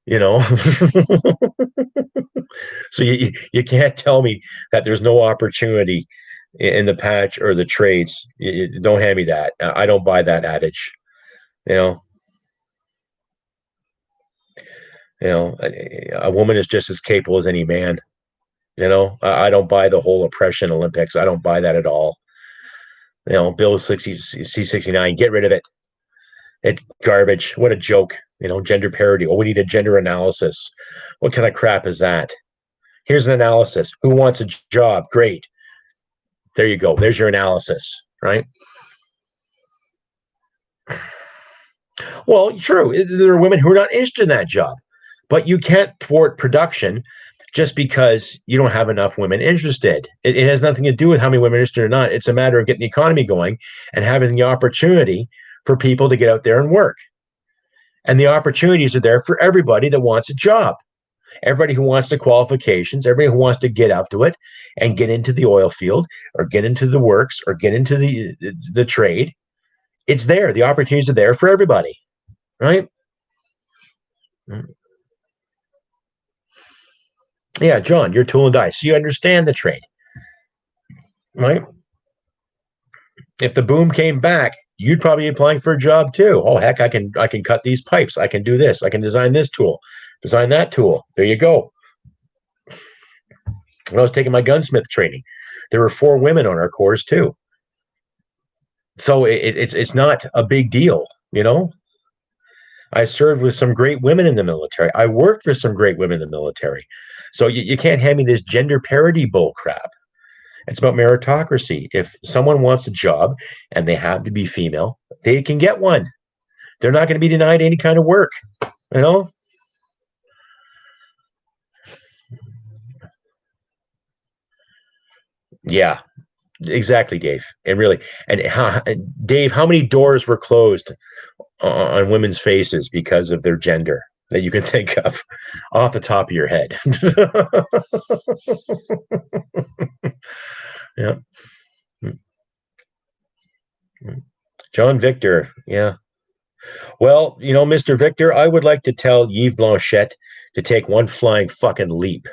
You know, so you can't tell me that there's no opportunity in the patch or the trades. Don't hand me that. I don't buy that adage. You know, a woman is just as capable as any man. I don't buy the whole oppression Olympics. I don't buy that at all. Bill 60 C69, get rid of it. It's garbage. What a joke. Gender parity. Oh, we need a gender analysis. What kind of crap is that? Here's an analysis. Who wants a job? Great. There you go. There's your analysis, right? Well, true. There are women who are not interested in that job, but you can't thwart production just because you don't have enough women interested. It has nothing to do with how many women are interested or not. It's a matter of getting the economy going and having the opportunity for people to get out there and work. And the opportunities are there for everybody that wants a job. Everybody who wants the qualifications, everybody who wants to get up to it and get into the oil field or get into the works or get into the trade. It's there. The opportunities are there for everybody, right? Yeah, John, you're tool and die. So you understand the trade, right? If the boom came back, you'd probably be applying for a job too. Oh, heck, I can cut these pipes. I can do this. I can design this tool, design that tool. There you go. When I was taking my gunsmith training, there were 4 women on our course too. So it's not a big deal, I served with some great women in the military. I worked with some great women in the military. So you can't hand me this gender parity bull crap. It's about meritocracy. If someone wants a job and they have to be female, they can get one. They're not going to be denied any kind of work, Yeah, exactly, Dave. And really, Dave, how many doors were closed on women's faces because of their gender that you can think of off the top of your head? Yeah. John Victor. Yeah. Well, Mr. Victor, I would like to tell Yves Blanchette to take one flying fucking leap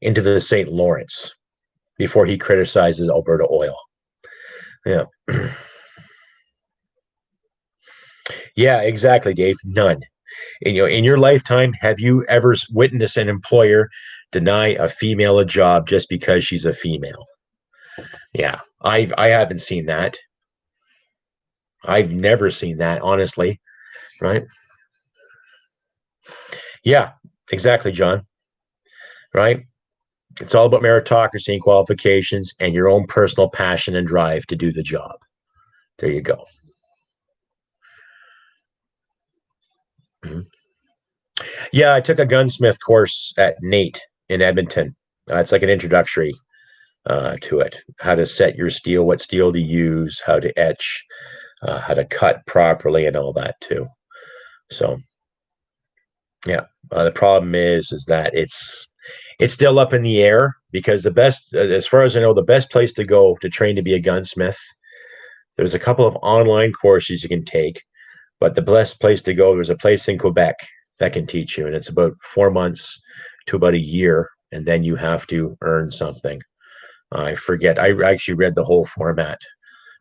into the St. Lawrence before he criticizes Alberta Oil. Yeah. Yeah, exactly, Dave. None. In your lifetime, have you ever witnessed an employer deny a female a job just because she's a female? Yeah, I haven't seen that. I've never seen that, honestly. Right? Yeah, exactly, John. Right? It's all about meritocracy and qualifications and your own personal passion and drive to do the job. There you go. Mm-hmm. Yeah, I took a gunsmith course at NATE in Edmonton. It's like an introductory to it. How to set your steel, what steel to use, how to etch, how to cut properly, and all that too. So, yeah, the problem is that it's still up in the air because the best, as far as I know, the best place to go to train to be a gunsmith. There's a couple of online courses you can take, but the best place to go, there's a place in Quebec that can teach you, and it's about 4 months to about a year, and then you have to earn something. I forget. I actually read the whole format.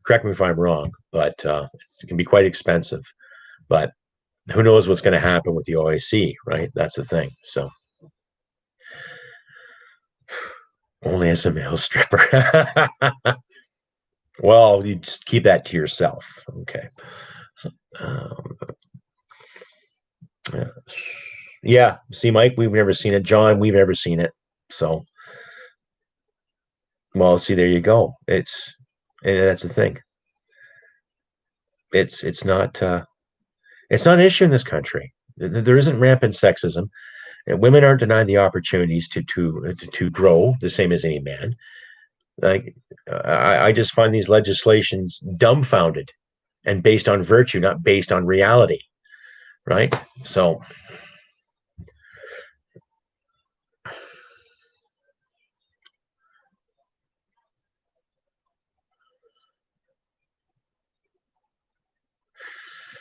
Correct me if I'm wrong, but it can be quite expensive. But who knows what's going to happen with the OIC, right? That's the thing. So only as a male stripper. Well, you just keep that to yourself. Okay. So, yeah. Yeah. See, Mike, we've never seen it. John, we've never seen it. So, well, see, there you go. And that's the thing. It's not an issue in this country. There isn't rampant sexism. And women aren't denied the opportunities to grow the same as any man. Like I just find these legislations dumbfounded and based on virtue, not based on reality. Right? So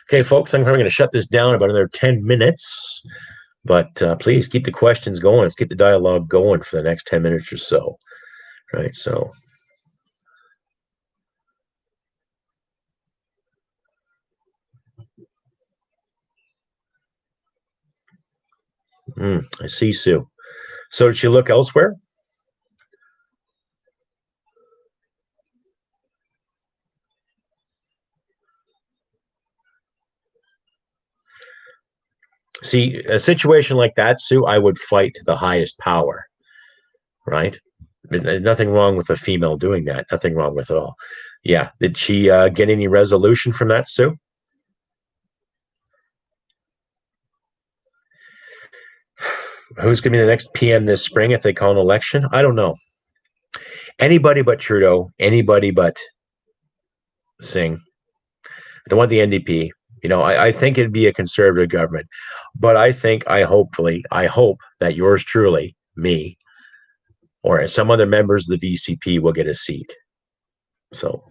okay, folks, I'm probably going to shut this down about another 10 minutes. But please keep the questions going. Let's keep the dialogue going for the next 10 minutes or so. Right. So I see, Sue. So did she look elsewhere? See, a situation like that, Sue, I would fight the highest power, right? Nothing wrong with a female doing that. Nothing wrong with it all. Yeah. Did she get any resolution from that, Sue? Who's going to be the next PM this spring if they call an election? I don't know. Anybody but Trudeau, anybody but Singh. I don't want the NDP. I think it'd be a conservative government, but I hope that yours truly, me, or some other members of the VCP will get a seat. So,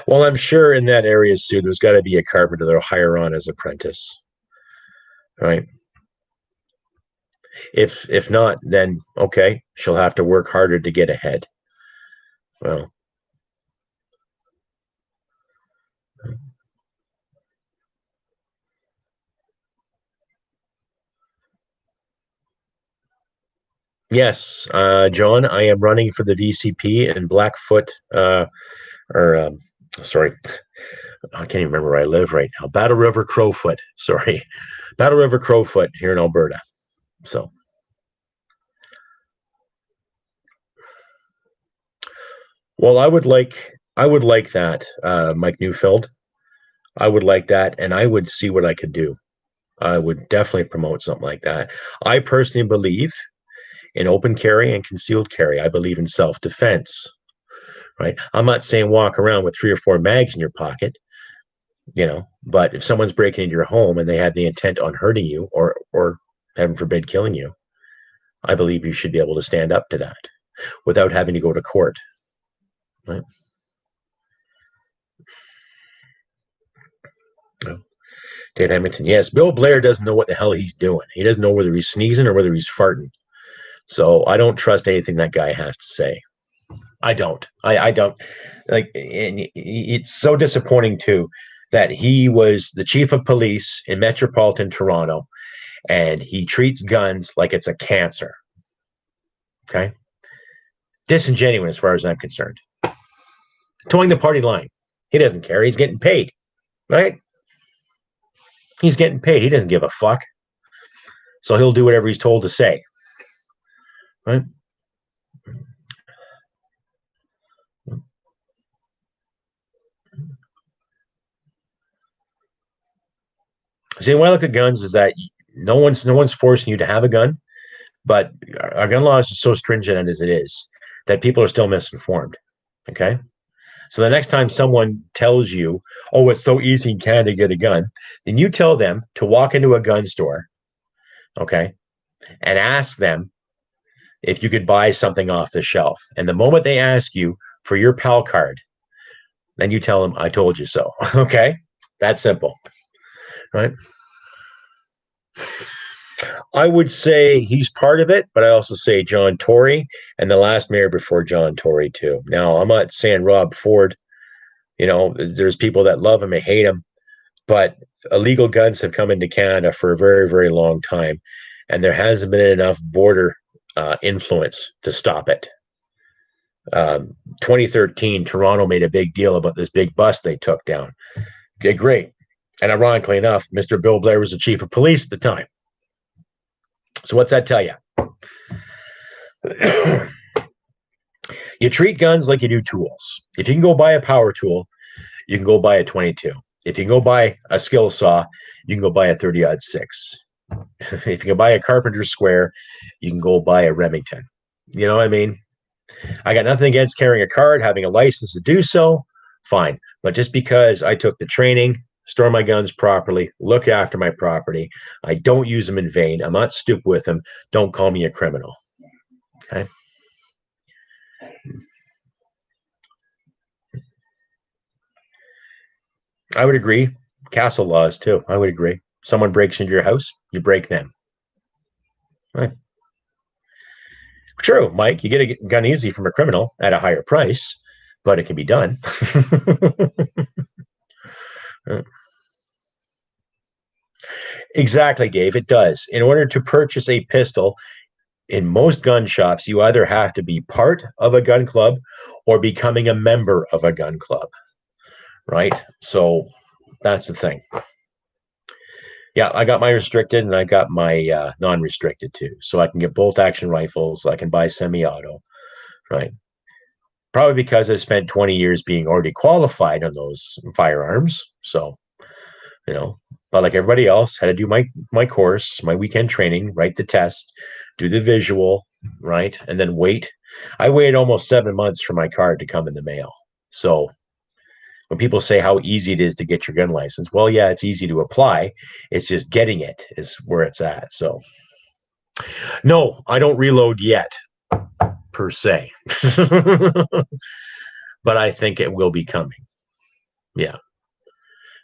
well, I'm sure in that area, Sue, there's got to be a carpenter they'll hire on as apprentice, right? If not, then okay, she'll have to work harder to get ahead. Well, yes, John, I am running for the VCP in Blackfoot, or sorry, I can't even remember where I live right now. Battle River Crowfoot, sorry, Battle River Crowfoot here in Alberta. So, well, I would like that, Mike Neufeld. I would like that, and I would see what I could do. I would definitely promote something like that. I personally believe in open carry and concealed carry. I believe in self defense. Right. I'm not saying walk around with 3 or 4 mags in your pocket, but if someone's breaking into your home and they have the intent on hurting you or heaven forbid killing you, I believe you should be able to stand up to that without having to go to court. Right. Dave Edmonton. Yes, Bill Blair doesn't know what the hell he's doing. He doesn't know whether he's sneezing or whether he's farting. So I don't trust anything that guy has to say. I don't. I don't like. And it's so disappointing too that he was the chief of police in metropolitan Toronto, and he treats guns like it's a cancer. Okay, disingenuous as far as I'm concerned. Towing the party line. He doesn't care. He's getting paid, right? He's getting paid. He doesn't give a fuck. So he'll do whatever he's told to say, right? See, when I look at guns, is that no one's forcing you to have a gun, but our gun law is so stringent as it is that people are still misinformed. Okay, so the next time someone tells you, "Oh, it's so easy in Canada to get a gun," then you tell them to walk into a gun store, okay, and ask them if you could buy something off the shelf. And the moment they ask you for your PAL card, then you tell them, "I told you so." Okay, that's simple, right? I would say he's part of it, but I also say John Tory and the last mayor before John Tory too. Now, I'm not saying Rob Ford. There's people that love him and hate him, but illegal guns have come into Canada for a very, very long time, and there hasn't been enough border influence to stop it. 2013, Toronto made a big deal about this big bus they took down. Okay, great. And ironically enough, Mr. Bill Blair was the chief of police at the time. So what's that tell you? You treat guns like you do tools. If you can go buy a power tool, you can go buy a 22. If you can go buy a skill saw, you can go buy a 30-06. If you can buy a carpenter square, you can go buy a Remington. You know what I mean? I got nothing against carrying a card, having a license to do so, fine. But just because I took the training, store my guns properly, look after my property, I don't use them in vain, I'm not stupid with them, don't call me a criminal. Okay? I would agree. Castle laws, too. I would agree. Someone breaks into your house, you break them. Right. True, Mike, you get a gun easy from a criminal at a higher price, but it can be done. Exactly, Dave. It does. In order to purchase a pistol, in most gun shops, you either have to be part of a gun club or becoming a member of a gun club, right? So that's the thing. Yeah, I got my restricted and I got my non-restricted too. So I can get bolt action rifles. I can buy semi-auto, right? Probably because I spent 20 years being already qualified on those firearms. So, but like everybody else, had to do my course, my weekend training, write the test, do the visual, right? And then wait. I waited almost 7 months for my card to come in the mail. So when people say how easy it is to get your gun license, well, yeah, it's easy to apply. It's just getting it is where it's at. So no, I don't reload yet, per se. But I think it will be coming. Yeah.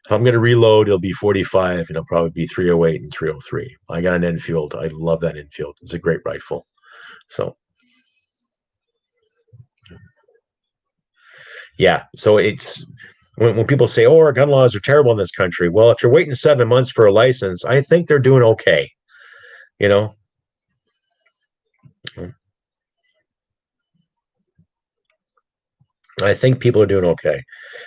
If I'm going to reload, it'll be 45 and it'll probably be 308 and 303. I got an Enfield. I love that Enfield. It's a great rifle. So, yeah. So it's when people say, oh, our gun laws are terrible in this country. Well, if you're waiting 7 months for a license, I think they're doing okay. You know? I think people are doing okay.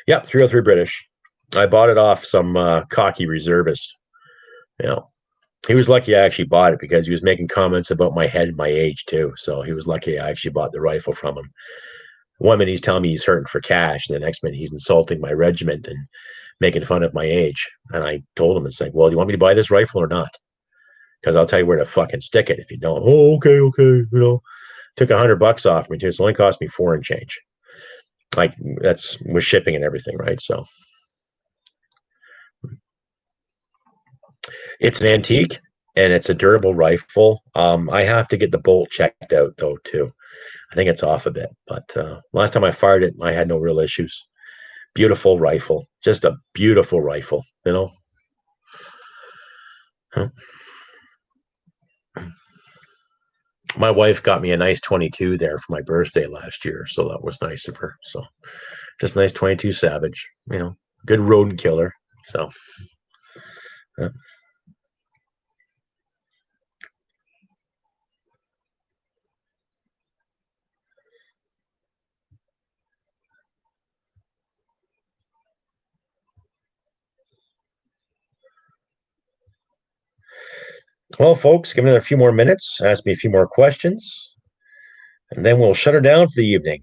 Yep, 303 British. I bought it off some cocky reservist. You know, he was lucky I actually bought it because he was making comments about my head and my age too. So he was lucky I actually bought the rifle from him. One minute he's telling me he's hurting for cash, and the next minute he's insulting my regiment and making fun of my age. And I told him, it's like, well, do you want me to buy this rifle or not? Because I'll tell you where to fucking stick it if you don't. Oh, okay. Took $100 off me too. It's only cost me 4 and change. Like that's with shipping and everything, right? So it's an antique and it's a durable rifle. I have to get the bolt checked out though too. I think it's off a bit, but last time I fired it, I had no real issues. Beautiful rifle, just a beautiful rifle, Huh. My wife got me a nice 22 there for my birthday last year, so that was nice of her. So just nice 22 Savage, good rodent killer. So. Uh, Well, folks, give it a few more minutes, ask me a few more questions, and then we'll shut her down for the evening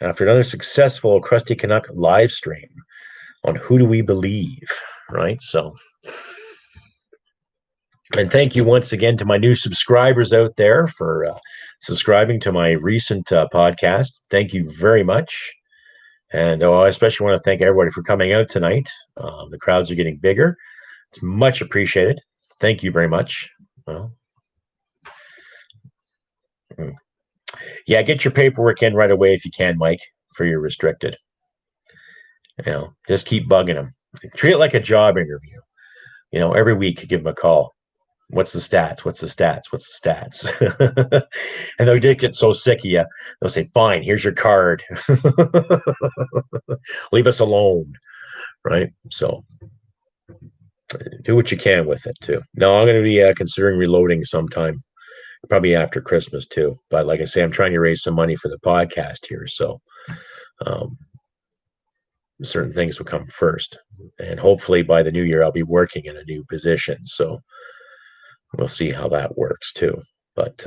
after another successful Crusty Canuck live stream on Who Do We Believe, right? So, and thank you once again to my new subscribers out there for subscribing to my recent podcast. Thank you very much. And I especially want to thank everybody for coming out tonight. The crowds are getting bigger. It's much appreciated. Thank you very much. Well, yeah, get your paperwork in right away if you can, Mike, for your restricted. Just keep bugging them. Treat it like a job interview. Every week give them a call. What's the stats? What's the stats? What's the stats? And they'll get so sick of you, they'll say, fine, here's your card. Leave us alone. Right? So do what you can with it too. No, I'm going to be considering reloading sometime, probably after Christmas too. But like I say, I'm trying to raise some money for the podcast here. So certain things will come first. And hopefully by the new year, I'll be working in a new position. So we'll see how that works too. But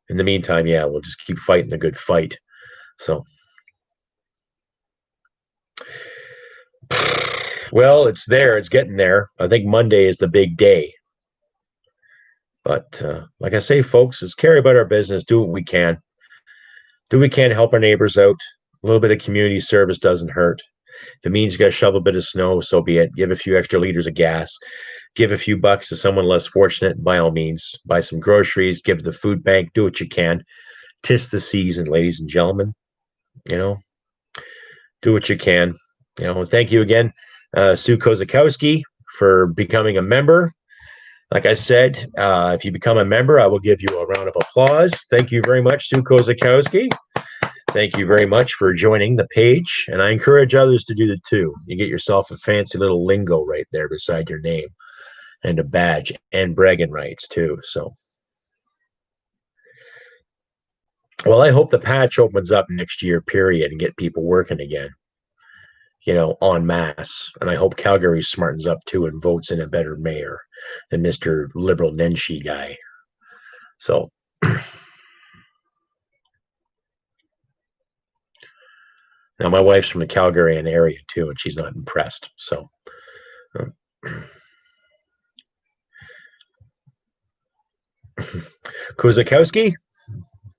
in the meantime, yeah, we'll just keep fighting the good fight. So, well, it's there. It's getting there. I think Monday is the big day. But like I say, folks, let's care about our business. Do what we can. Do what we can to help our neighbors out. A little bit of community service doesn't hurt. If it means you got to shovel a bit of snow, so be it. Give a few extra liters of gas. Give a few bucks to someone less fortunate, by all means. Buy some groceries. Give to the food bank. Do what you can. 'Tis the season, ladies and gentlemen. You know, do what you can. You know, thank you again, Sue Kozakowski, for becoming a member. Like I said, if you become a member, I will give you a round of applause. Thank you very much, Sue Kozakowski. Thank you very much for joining the page, and I encourage others to do the too. You get yourself a fancy little lingo right there beside your name, and a badge, and bragging rights too. So, well, I hope the patch opens up next year, period, and get people working again, you know, en masse. And I hope Calgary smartens up too and votes in a better mayor than Mr. Liberal Nenshi guy. So, now my wife's from the Calgarian area too, and she's not impressed. So, Kozakowski,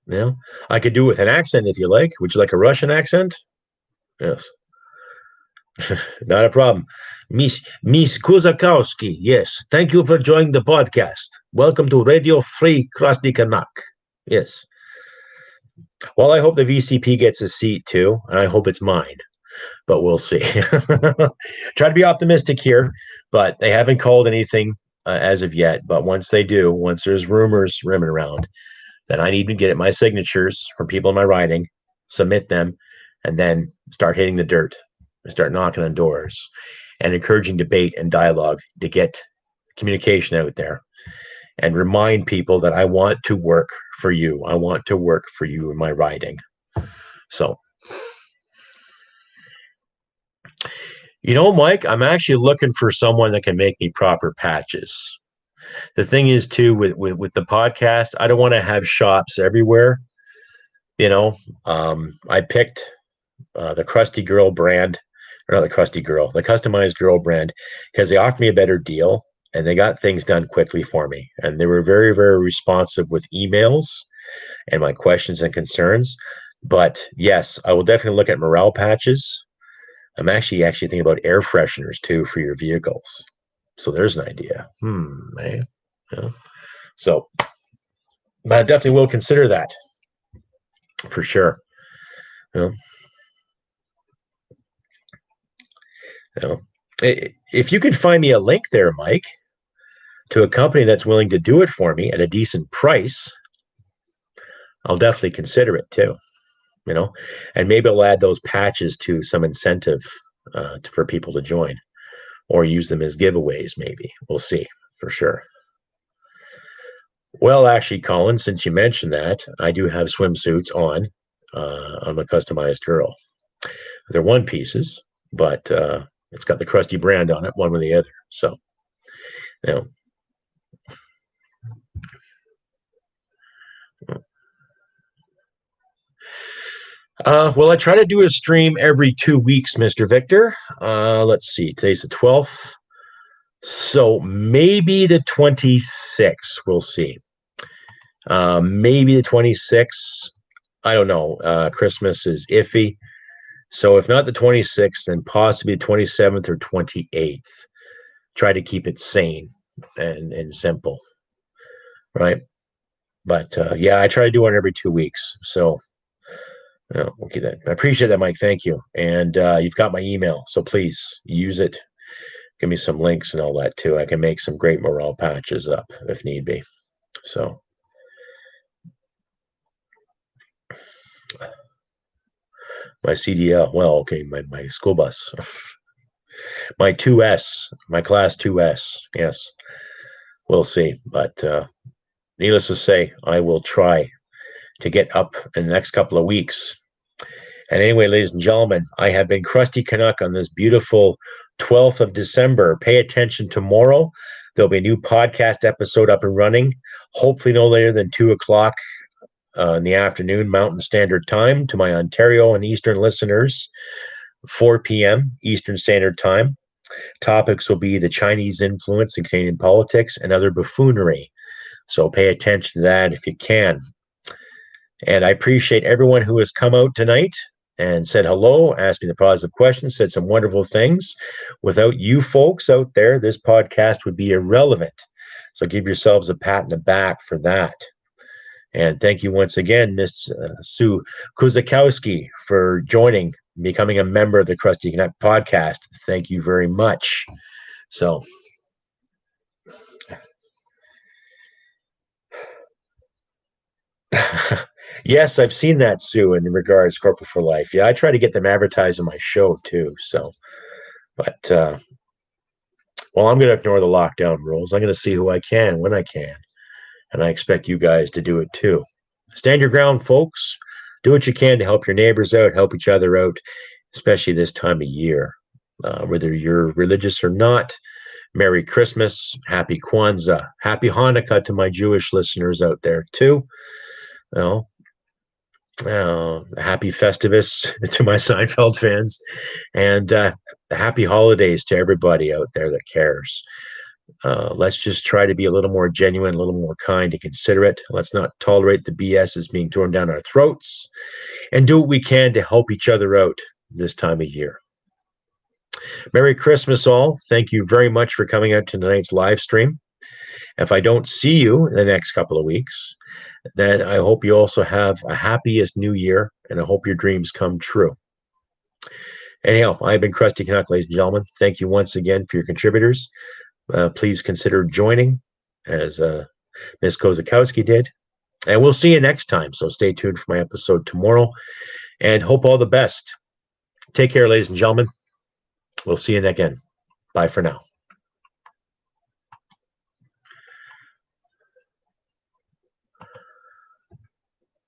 you know, I could do it with an accent if you like. Would you like a Russian accent? Yes. Not a problem. Miss Kozakowski, yes. Thank you for joining the podcast. Welcome to Radio Free Crusty Canuck. Yes. Well, I hope the VCP gets a seat too, and I hope it's mine. But we'll see. Try to be optimistic here, but they haven't called anything as of yet. But once they do, once there's rumors rimming around, then I need to get my signatures from people in my riding, submit them, and then start hitting the dirt and start knocking on doors and encouraging debate and dialogue to get communication out there and remind people that I want to work for you. I want to work for you in my riding. So, you know, Mike, I'm actually looking for someone that can make me proper patches. The thing is, too, with the podcast, I don't want to have shops everywhere. You know, I picked the Crusty Girl brand, or not the Crusty Girl, the Customized Girl brand, because they offered me a better deal and they got things done quickly for me. And they were very, very responsive with emails and my questions and concerns. But yes, I will definitely look at morale patches. I'm actually thinking about air fresheners too for your vehicles. So there's an idea. Man. Yeah. So I definitely will consider that for sure. You know, if you could find me a link there, Mike, to a company that's willing to do it for me at a decent price, I'll definitely consider it too. You know, and maybe I'll add those patches to some incentive for people to join, or use them as giveaways. Maybe we'll see for sure. Well, actually, Colin, since you mentioned that, I do have swimsuits on. I'm a customized girl. They're one pieces, but it's got the Crusty brand on it, one or the other. So, you know. Well, I try to do a stream every 2 weeks, Mr. Victor. Let's see. Today's the 12th. So maybe the 26th. We'll see. Maybe the 26th. I don't know. Christmas is iffy. So if not the 26th, then possibly the 27th or 28th. Try to keep it sane and simple. Right. But yeah, I try to do one every 2 weeks. So okay, that I appreciate that, Mike. Thank you. And you've got my email, so please use it. Give me some links and all that too. I can make some great morale patches up if need be. So my CDL, well, okay, my school bus, my 2S, my class 2S. Yes, we'll see. But needless to say, I will try to get up in the next couple of weeks. And anyway, ladies and gentlemen, I have been Crusty Canuck on this beautiful 12th of December. Pay attention tomorrow. There'll be a new podcast episode up and running, hopefully no later than 2 o'clock in the afternoon Mountain Standard Time. To my Ontario and Eastern listeners, 4 p.m. Eastern Standard Time. Topics will be the Chinese influence in Canadian politics and other buffoonery. So pay attention to that if you can. And I appreciate everyone who has come out tonight and said hello, asked me the positive questions, said some wonderful things. Without you folks out there, this podcast would be irrelevant. So give yourselves a pat in the back for that. And thank you once again, Miss Sue Kuzakowski, for joining, becoming a member of the Crusty Canuck podcast. Thank you very much. So, yes, I've seen that, Sue, in regards Corporate for Life. Yeah, I try to get them advertised on my show too. So, but well, I'm going to ignore the lockdown rules. I'm going to see who I can when I can, and I expect you guys to do it too. Stand your ground, folks. Do what you can to help your neighbors out, help each other out, especially this time of year. Whether you're religious or not, Merry Christmas, Happy Kwanzaa, Happy Hanukkah to my Jewish listeners out there too. Well, happy Festivus to my Seinfeld fans, and happy holidays to everybody out there that cares. Let's just try to be a little more genuine, a little more kind and considerate. Let's not tolerate the BS that's being thrown down our throats, and do what we can to help each other out this time of year. Merry Christmas, all. Thank you very much for coming out to tonight's live stream. If I don't see you in the next couple of weeks, then I hope you also have a happiest new year, and I hope your dreams come true. Anyhow, I've been Crusty Canuck, ladies and gentlemen. Thank you once again for your contributors. Please consider joining, as Ms. Kozakowski did. And we'll see you next time. So stay tuned for my episode tomorrow, and hope all the best. Take care, ladies and gentlemen. We'll see you again. Bye for now.